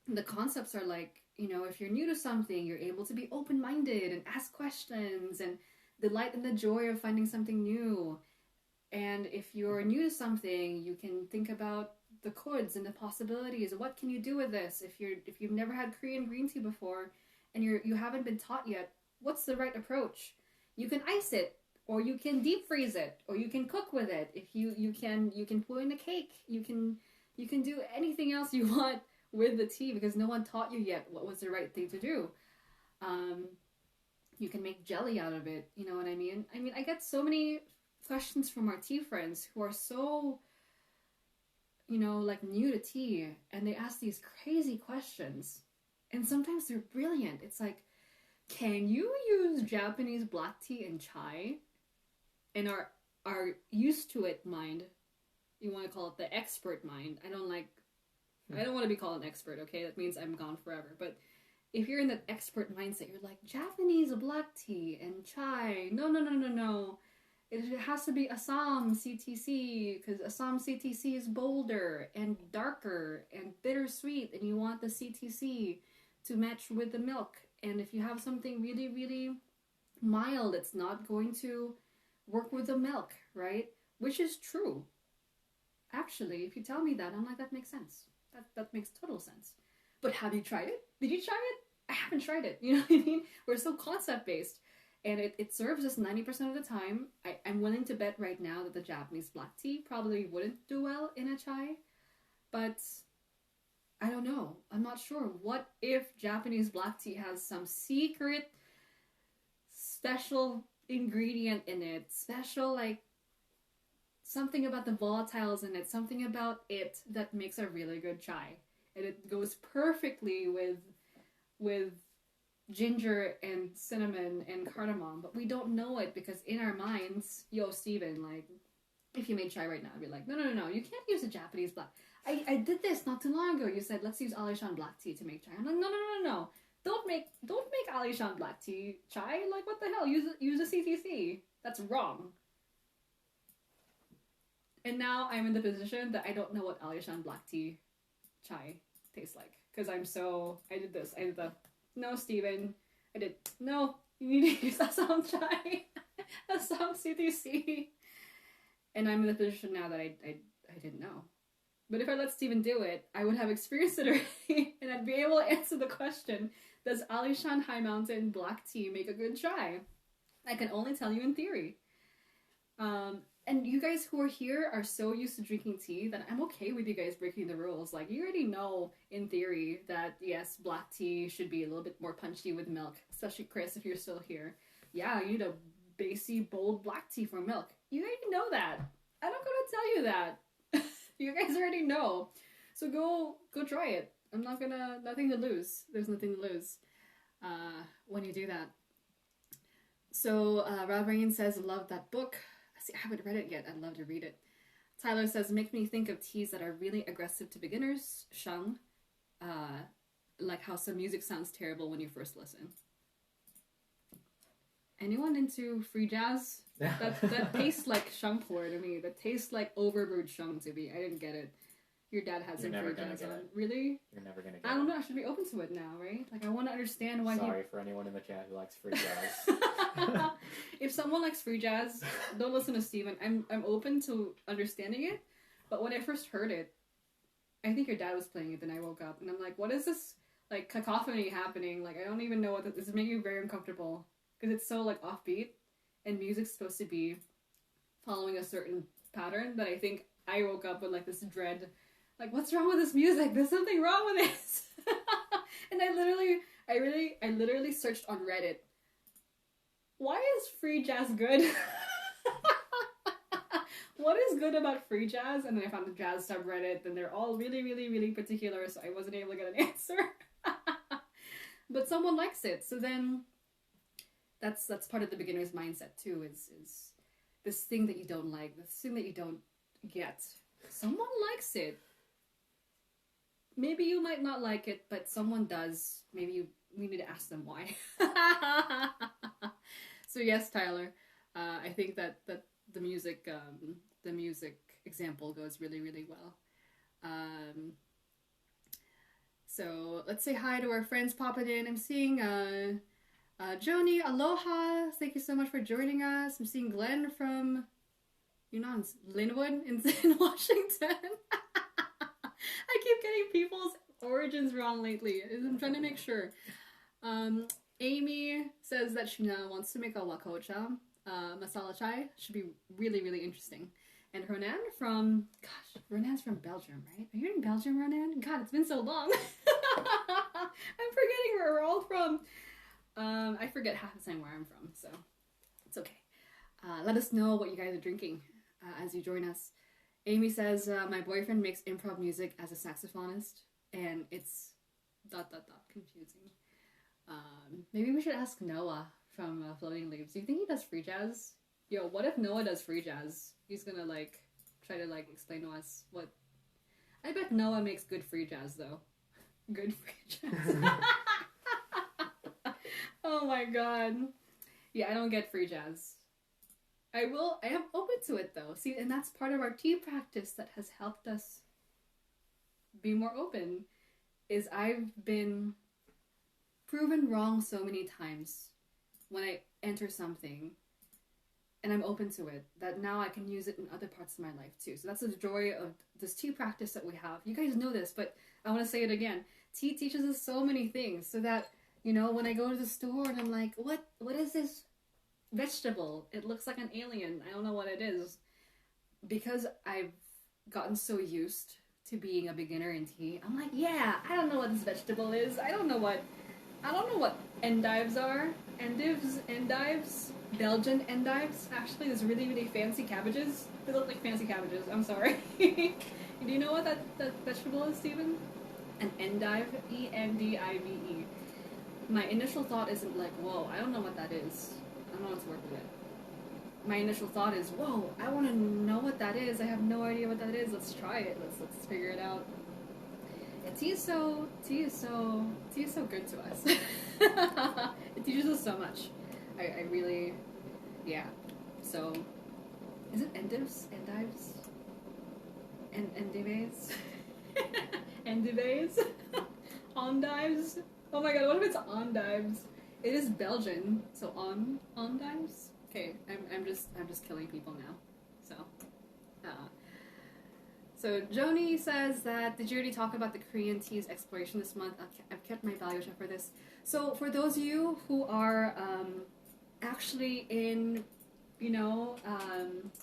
the concepts are if you're new to something, you're able to be open-minded and ask questions and delight in the joy of finding something new. And if you're new to something, you can think about the coulds and the possibilities. What can you do with this if you've never had Korean green tea before and you haven't been taught yet? What's the right approach? You can ice it, or you can deep freeze it, or you can cook with it. If you can put in a cake. You can do anything else you want with the tea because no one taught you yet what was the right thing to do. You can make jelly out of it. You know what I mean? I mean, I get so many questions from our tea friends who are so, you know, like new to tea, and they ask these crazy questions, and sometimes they're brilliant. It's like, can you use Japanese black tea and chai? And our used to it mind, you want to call it the expert mind. I don't want to be called an expert, okay? That means I'm gone forever. But if you're in that expert mindset, you're like, Japanese black tea and chai. No. It has to be Assam CTC, because Assam CTC is bolder and darker and bittersweet, and you want the CTC to match with the milk. And if you have something really, really mild, it's not going to work with the milk, right? Which is true. Actually, if you tell me that, I'm like, that makes sense. That makes total sense. But have you tried it? Did you try it? I haven't tried it. You know what I mean? We're so concept-based. And it serves us 90% of the time. I'm willing to bet right now that the Japanese black tea probably wouldn't do well in a chai. But I don't know. I'm not sure. What if Japanese black tea has some secret special ingredient in it? Special, like, something about the volatiles in it. Something about it that makes a really good chai. And it goes perfectly with ginger and cinnamon and cardamom, but we don't know it because in our minds, yo, Steven, like, if you made chai right now, I'd be like, no, you can't use a Japanese black. I did this not too long ago. You said, let's use Alishan black tea to make chai. I'm like, no. Don't make Alishan black tea chai. Like, what the hell? Use a CTC. That's wrong. And now I'm in the position that I don't know what Alishan black tea chai tastes like. Because I did this, I did that. No, Steven. No, you need to use Assam chai. Assam CTC. And I'm in the position now that I didn't know. But if I let Steven do it, I would have experienced it already, and I'd be able to answer the question, does Alishan High Mountain black tea make a good chai? I can only tell you in theory. And you guys who are here are so used to drinking tea that I'm okay with you guys breaking the rules. Like, you already know, in theory, that, yes, black tea should be a little bit more punchy with milk. Especially Chris, if you're still here. Yeah, you need a bassy, bold black tea for milk. You already know that. I'm not gonna tell you that. You guys already know. So go try it. Nothing to lose. There's nothing to lose when you do that. So, Rob Rain says, love that book. See, I haven't read it yet. I'd love to read it. Tyler says, make me think of teas that are really aggressive to beginners. Shang. Like how some music sounds terrible when you first listen. Anyone into free jazz? That tastes like Shangpur to me. That tastes like overbrewed Shang to me. I didn't get it. Your dad had some free jazz on. Really? You're never gonna get it. I don't know. I should be open to it now, right? Like, I want to understand why Sorry for anyone in the chat who likes free jazz. If someone likes free jazz, don't listen to Steven. I'm open to understanding it, but when I first heard it, I think your dad was playing it, then I woke up, and I'm like, what is this, like, cacophony happening? Like, I don't even know what this is making me very uncomfortable, because it's so, like, offbeat, and music's supposed to be following a certain pattern that I think I woke up with, like, this dread, like, what's wrong with this music? There's something wrong with this! And I literally searched on Reddit, why is free jazz good? What is good about free jazz? And then I found the jazz subreddit, and they're all really, really, really particular, so I wasn't able to get an answer. But someone likes it, so then that's part of the beginner's mindset too, is this thing that you don't like, this thing that you don't get. Someone likes it. Maybe you might not like it, but someone does. Maybe we need to ask them why. So yes, Tyler, I think that the music example goes really, really well. So let's say hi to our friends popping in. I'm seeing Joni, aloha. Thank you so much for joining us. I'm seeing Glenn from Linwood in Washington. I keep getting people's origins wrong lately. I'm trying to make sure. Amy says that she now wants to make a wakocha. Masala chai should be really, really interesting. And Ronan's from Belgium, right? Are you in Belgium, Ronan? God, it's been so long. I'm forgetting where we're all from. I forget half the time where I'm from, so it's okay. Let us know what you guys are drinking as you join us. Amy says, my boyfriend makes improv music as a saxophonist, and it's ... confusing. Maybe we should ask Noah from Floating Leaves. Do you think he does free jazz? Yo, what if Noah does free jazz? He's gonna, like, try to, like, explain to us what... I bet Noah makes good free jazz, though. Good free jazz. Oh my god. Yeah, I don't get free jazz. I am open to it, though. See, and that's part of our tea practice that has helped us be more open, is I've been proven wrong so many times when I enter something and I'm open to it, that now I can use it in other parts of my life too. So that's the joy of this tea practice that we have. You guys know this, but I want to say it again. Tea teaches us so many things, so that, you know, when I go to the store and I'm like, what is this vegetable? It looks like an alien. I don't know what it is. Because I've gotten so used to being a beginner in tea, I'm like, yeah, I don't know what this vegetable is. I don't know what endives are. Endives. Belgian endives. Actually, there's really, really fancy cabbages. They look like fancy cabbages. I'm sorry. Do you know what that vegetable is, Stephen? An endive. Endive. My initial thought isn't like, whoa, I don't know what that is. I don't know what to work with it. My initial thought is, whoa, I want to know what that is. I have no idea what that is. Let's try it. Let's figure it out. Yeah, tea is so good to us. It teaches us so much. I really, yeah. So, is it endives? Endives? Endives? Endives? Oh my god, what if it's endives? It is Belgian, so endives? Okay, I'm just killing people now. So Joni says that, did you already talk about the Korean teas exploration this month? I've kept my value for this. So for those of you who are actually in,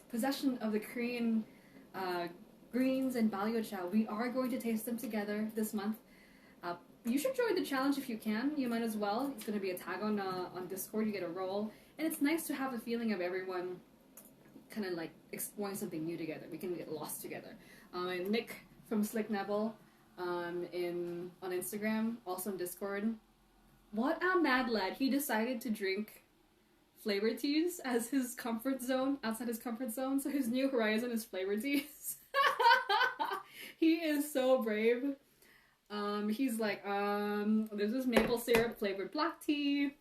possession of the Korean greens and balyocha, we are going to taste them together this month. You should join the challenge if you can. You might as well. It's going to be a tag on Discord. You get a role. And it's nice to have the feeling of everyone kind of like exploring something new together. We can get lost together. And Nick from Slick Neville on Instagram, also on Discord. What a mad lad. He decided to drink flavor teas as his comfort zone, outside his comfort zone. So his new horizon is flavor teas. He is so brave. He's like, there's this maple syrup flavored black tea.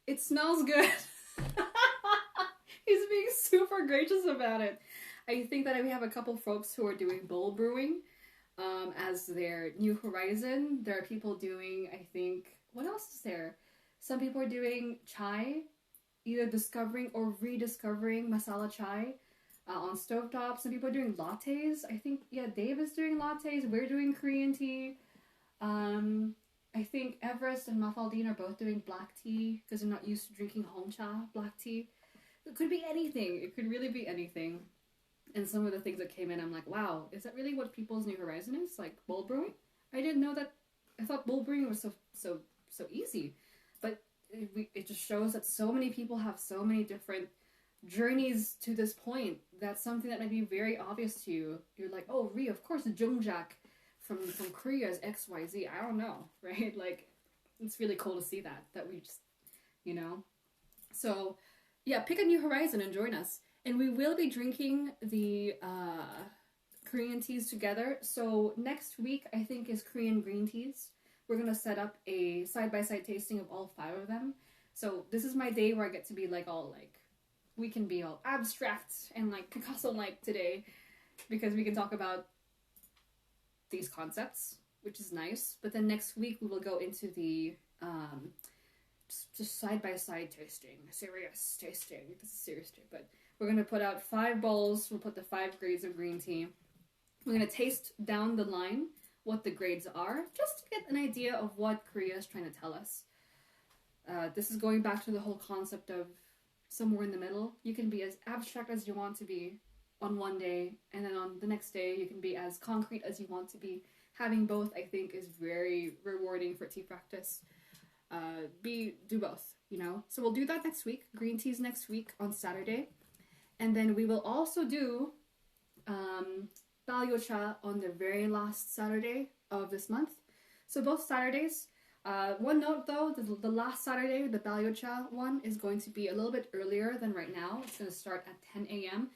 It smells good. He's being super gracious about it. I think that we have a couple folks who are doing bowl brewing as their new horizon. There are people doing, I think, what else is there? Some people are doing chai, either discovering or rediscovering masala chai on stovetop. Some people are doing lattes. I think, yeah, Dave is doing lattes. We're doing Korean tea. I think Everest and Mafaldine are both doing black tea because they're not used to drinking Hongcha black tea. It could be anything. It could really be anything. And some of the things that came in, I'm like, wow, is that really what people's new horizon is? Like bowl brewing? I didn't know that. I thought bowl brewing was so easy. But it just shows that so many people have so many different journeys to this point. That's something that might be very obvious to you. You're like, oh, of course, Jungjak from Korea is XYZ. I don't know, right? Like, it's really cool to see that we just, So, yeah, pick a new horizon and join us. And we will be drinking the Korean teas together. So next week, I think, is Korean green teas. We're going to set up a side-by-side tasting of all 5 of them. So this is my day where I get to be we can be all abstract and Picasso-like today, because we can talk about these concepts, which is nice. But then next week we will go into the just side-by-side tasting, serious tasting. This is serious too, but we're going to put out 5 bowls. We'll put the 5 grades of green tea. We're going to taste down the line what the grades are, just to get an idea of what Korea is trying to tell us. This is going back to the whole concept of somewhere in the middle. You can be as abstract as you want to be on one day, and then on the next day you can be as concrete as you want to be. Having both, I think, is very rewarding for tea practice. Do both, you know? So we'll do that next week. Green teas next week on Saturday. And then we will also do Balyocha on the very last Saturday of this month. So both Saturdays. One note though, the last Saturday, the Balyocha one, is going to be a little bit earlier than right now. It's going to start at 10 a.m.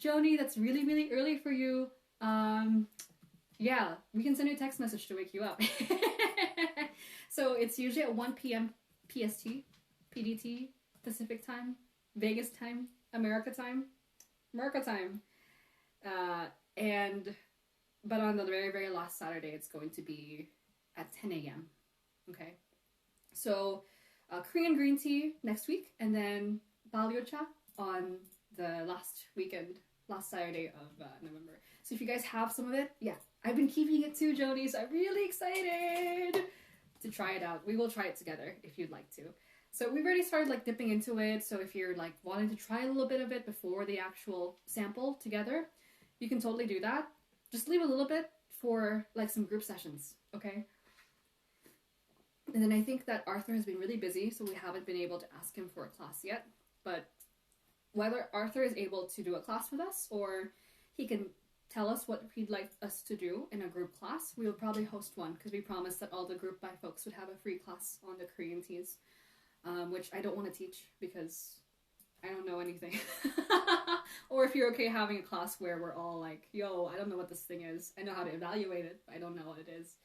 Joni, that's really, really early for you. Yeah, we can send you a text message to wake you up. So it's usually at 1 p.m. PST, PDT, Pacific time, Vegas time, America time. But on the very, very last Saturday, it's going to be at 10 a.m. Okay, so Korean green tea next week, and then Balyocha on the last Saturday of November. So if you guys have some of it, yeah, I've been keeping it too, Joni, so I'm really excited to try it out. We will try it together if you'd like to. So we've already started like dipping into it, so if you're like wanting to try a little bit of it before the actual sample together, you can totally do that. Just leave a little bit for like some group sessions, okay? And then I think that Arthur has been really busy, so we haven't been able to ask him for a class yet. But whether Arthur is able to do a class with us or he can tell us what he'd like us to do in a group class, we will probably host one because we promised that all the group by folks would have a free class on the Korean teas, which I don't want to teach because I don't know anything. Or if you're okay having a class where we're all like, yo, I don't know what this thing is. I know how to evaluate it, but I don't know what it is.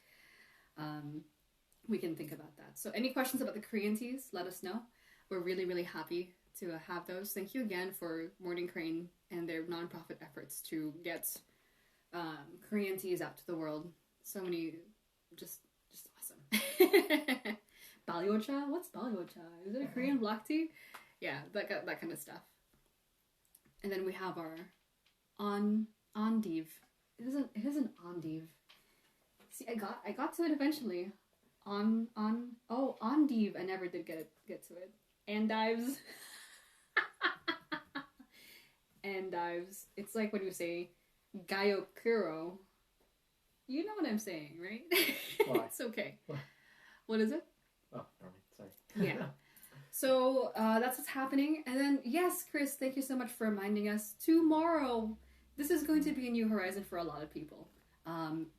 We can think about that. So any questions about the Korean teas, let us know. We're really, really happy to have those. Thank you again for Morning Crane and their nonprofit efforts to get Korean teas out to the world. So many, just awesome. Balyocha? What's Balyocha? Is it a Korean black tea? Yeah, that kind of stuff. And then we have our endive. It is an endive. See, I got to it eventually. Endive. I never did get to it. Endives. Endives. It's like when you say Gayokuro. You know what I'm saying, right? Why? It's okay. What is it? Oh, sorry. Yeah. So that's what's happening. And then, yes, Chris, thank you so much for reminding us. Tomorrow, this is going to be a new horizon for a lot of people.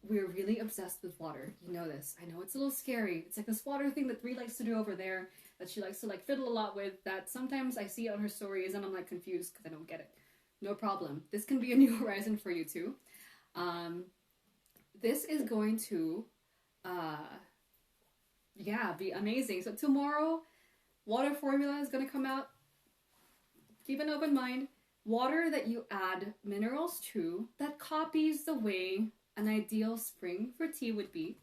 We're really obsessed with water. You know this. I know it's a little scary. It's like this water thing that Ree likes to do over there that she likes to like fiddle a lot with, that sometimes I see it on her stories and I'm like confused because I don't get it. No problem. This can be a new horizon for you too. This is going to, be amazing. So tomorrow, water formula is going to come out. Keep an open mind. Water that you add minerals to that copies the way an ideal spring for tea would be,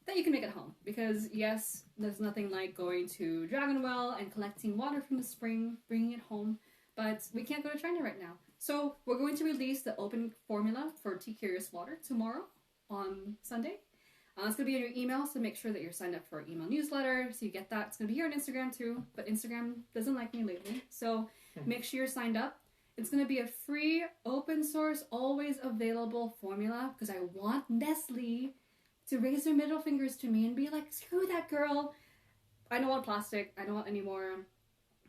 that you can make at home. Because yes, there's nothing like going to Dragon Well and collecting water from the spring, bringing it home, but we can't go to China right now. So we're going to release the open formula for Tea Curious Water tomorrow on Sunday. It's going to be in your email, so make sure that you're signed up for our email newsletter so you get that. It's going to be here on Instagram too, but Instagram doesn't like me lately, so make sure you're signed up. It's going to be a free, open source, always available formula because I want Nestle to raise their middle fingers to me and be like, screw that girl. I don't want plastic. I don't want any more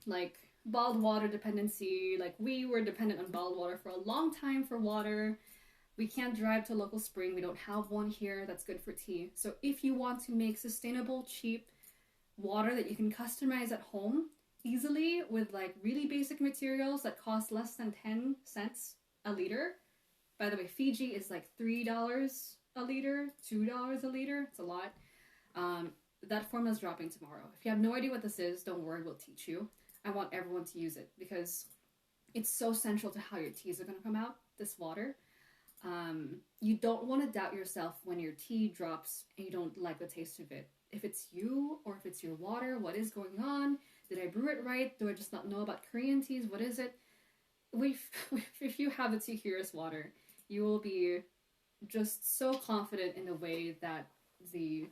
like bottled water dependency. Like we were dependent on bottled water for a long time for water. We can't drive to a local spring. We don't have one here that's good for tea. So if you want to make sustainable, cheap water that you can customize at home easily with like really basic materials that cost less than 10 cents a liter. By the way, Fiji is like $3 a liter, $2 a liter. It's a lot. That formula is dropping tomorrow. If you have no idea what this is, don't worry, we'll teach you. I want everyone to use it because it's so central to how your teas are going to come out, this water. You don't want to doubt yourself when your tea drops and you don't like the taste of it. If it's you or if it's your water, what is going on? Did I brew it right? Do I just not know about Korean teas? What is it? If you have the Tea Curious water, you will be just so confident in the way that the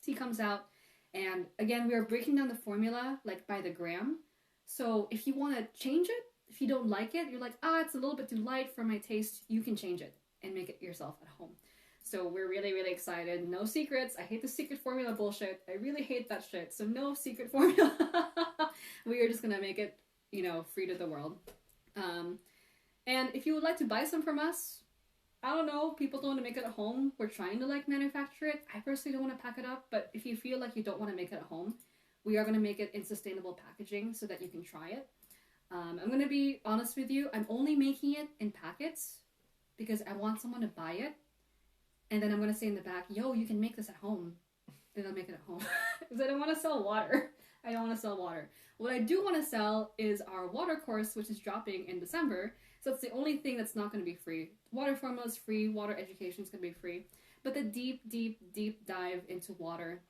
tea comes out. And again, we are breaking down the formula like by the gram. So if you want to change it, if you don't like it, you're like, it's a little bit too light for my taste, you can change it and make it yourself at home. So we're really, really excited. No secrets. I hate the secret formula bullshit. I really hate that shit. So no secret formula. We are just going to make it, free to the world. And if you would like to buy some from us, I don't know, people don't want to make it at home. We're trying to manufacture it. I personally don't want to pack it up, but if you feel like you don't want to make it at home, we are going to make it in sustainable packaging so that you can try it. I'm going to be honest with you. I'm only making it in packets because I want someone to buy it. And then I'm going to say in the back, yo, you can make this at home. And I'll make it at home. Because I don't want to sell water. I don't want to sell water. What I do want to sell is our water course, which is dropping in December. So it's the only thing that's not going to be free. Water formula is free. Water education is going to be free. But the deep, deep, deep dive into water,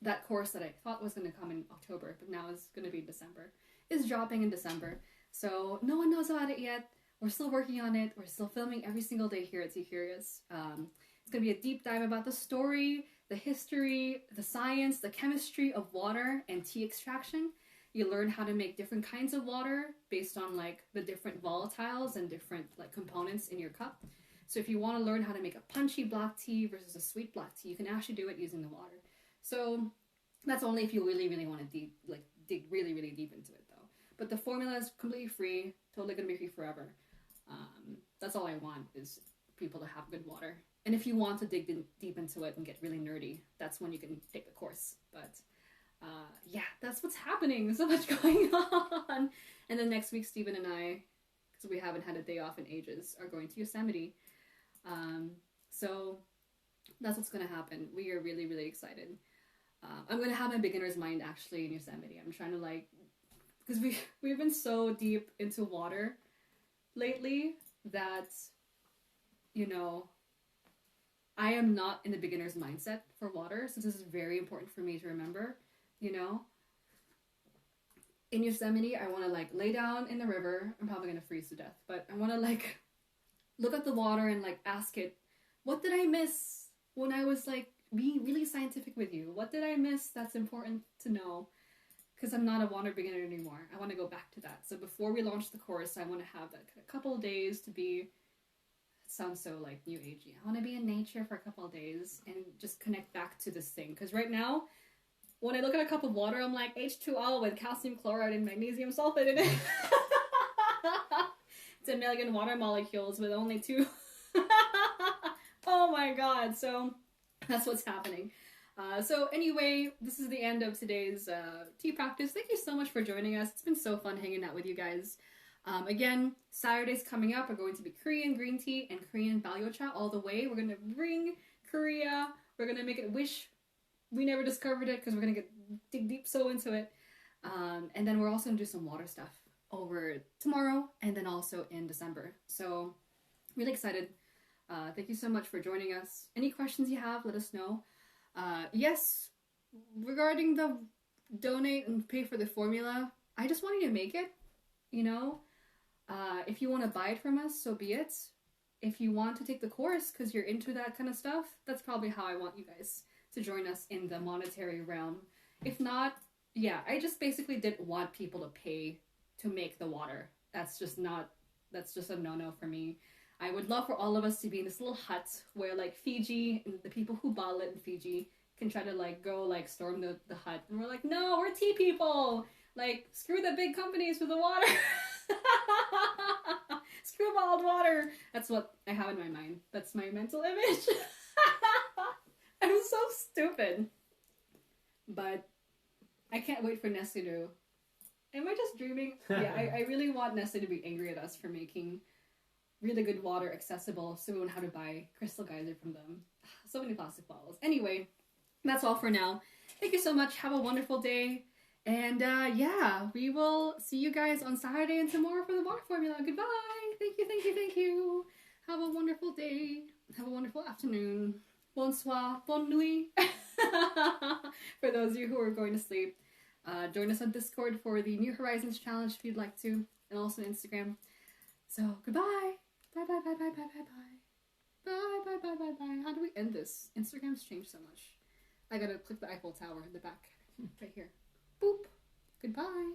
that course that I thought was going to come in October, but now is going to be December, is dropping in December. So no one knows about it yet. We're still working on it. We're still filming every single day here at Tea Curious. It's going to be a deep dive about the story, the history, the science, the chemistry of water and tea extraction. You learn how to make different kinds of water based on the different volatiles and different components in your cup. So if you want to learn how to make a punchy black tea versus a sweet black tea, you can actually do it using the water. So that's only if you really, really want to dig really, really deep into it though. But the formula is completely free, totally going to be free forever. That's all I want is people to have good water. And if you want to dig deep into it and get really nerdy, that's when you can take the course. But that's what's happening. There's so much going on. And then next week, Steven and I, because we haven't had a day off in ages, are going to Yosemite. So that's what's going to happen. We are really, really excited. I'm going to have my beginner's mind actually in Yosemite. I'm trying to because we've been so deep into water lately that, I am not in the beginner's mindset for water, so this is very important for me to remember, In Yosemite, I want to, lay down in the river. I'm probably going to freeze to death, but I want to, look at the water and, ask it, what did I miss when I was, being really scientific with you? What did I miss that's important to know? Because I'm not a water beginner anymore. I want to go back to that. So before we launch the course, I want to have a couple of days to be... sounds so new agey. I want to be in nature for a couple of days and just connect back to this thing. Because right now, when I look at a cup of water, I'm like H2O with calcium chloride and magnesium sulfate in it. It's 1 million water molecules with only 2. Oh my god. So that's what's happening. So anyway, this is the end of today's tea practice. Thank you so much for joining us. It's been so fun hanging out with you guys. Again, Saturdays coming up are going to be Korean green tea and Korean balyocha all the way. We're going to bring Korea. We're going to make it wish we never discovered it because we're going to dig deep so into it. And then we're also going to do some water stuff over tomorrow and then also in December. So really excited. Thank you so much for joining us. Any questions you have, let us know. Yes, regarding the donate and pay for the formula, I just want you to make it, if you want to buy it from us, so be it. If you want to take the course because you're into that kind of stuff, that's probably how I want you guys to join us in the monetary realm. If not, I just basically didn't want people to pay to make the water. That's just a no-no for me. I would love for all of us to be in this little hut where Fiji and the people who bottle it in Fiji can try to go storm the hut. And we're like, no, we're tea people. Screw the big companies with the water. Screw bottled water. That's what I have in my mind. That's my mental image. I'm so stupid. But I can't wait for Nestle to... Am I just dreaming? Yeah, I really want Nestle to be angry at us for making really good water accessible so we won't have to buy Crystal Geyser from them. So many plastic bottles. Anyway, that's all for now. Thank you so much. Have a wonderful day. And we will see you guys on Saturday and tomorrow for the water formula. Goodbye. Thank you, thank you, thank you. Have a wonderful day. Have a wonderful afternoon. Bonsoir. Bonne nuit. For those of you who are going to sleep. Join us on Discord for the New Horizons Challenge if you'd like to. And also on Instagram. So, goodbye. Bye, bye, bye, bye, bye, bye, bye. Bye, bye, bye, bye, bye. How do we end this? Instagram's changed so much. I gotta click the Eiffel Tower in the back. Right here. Boop. Goodbye.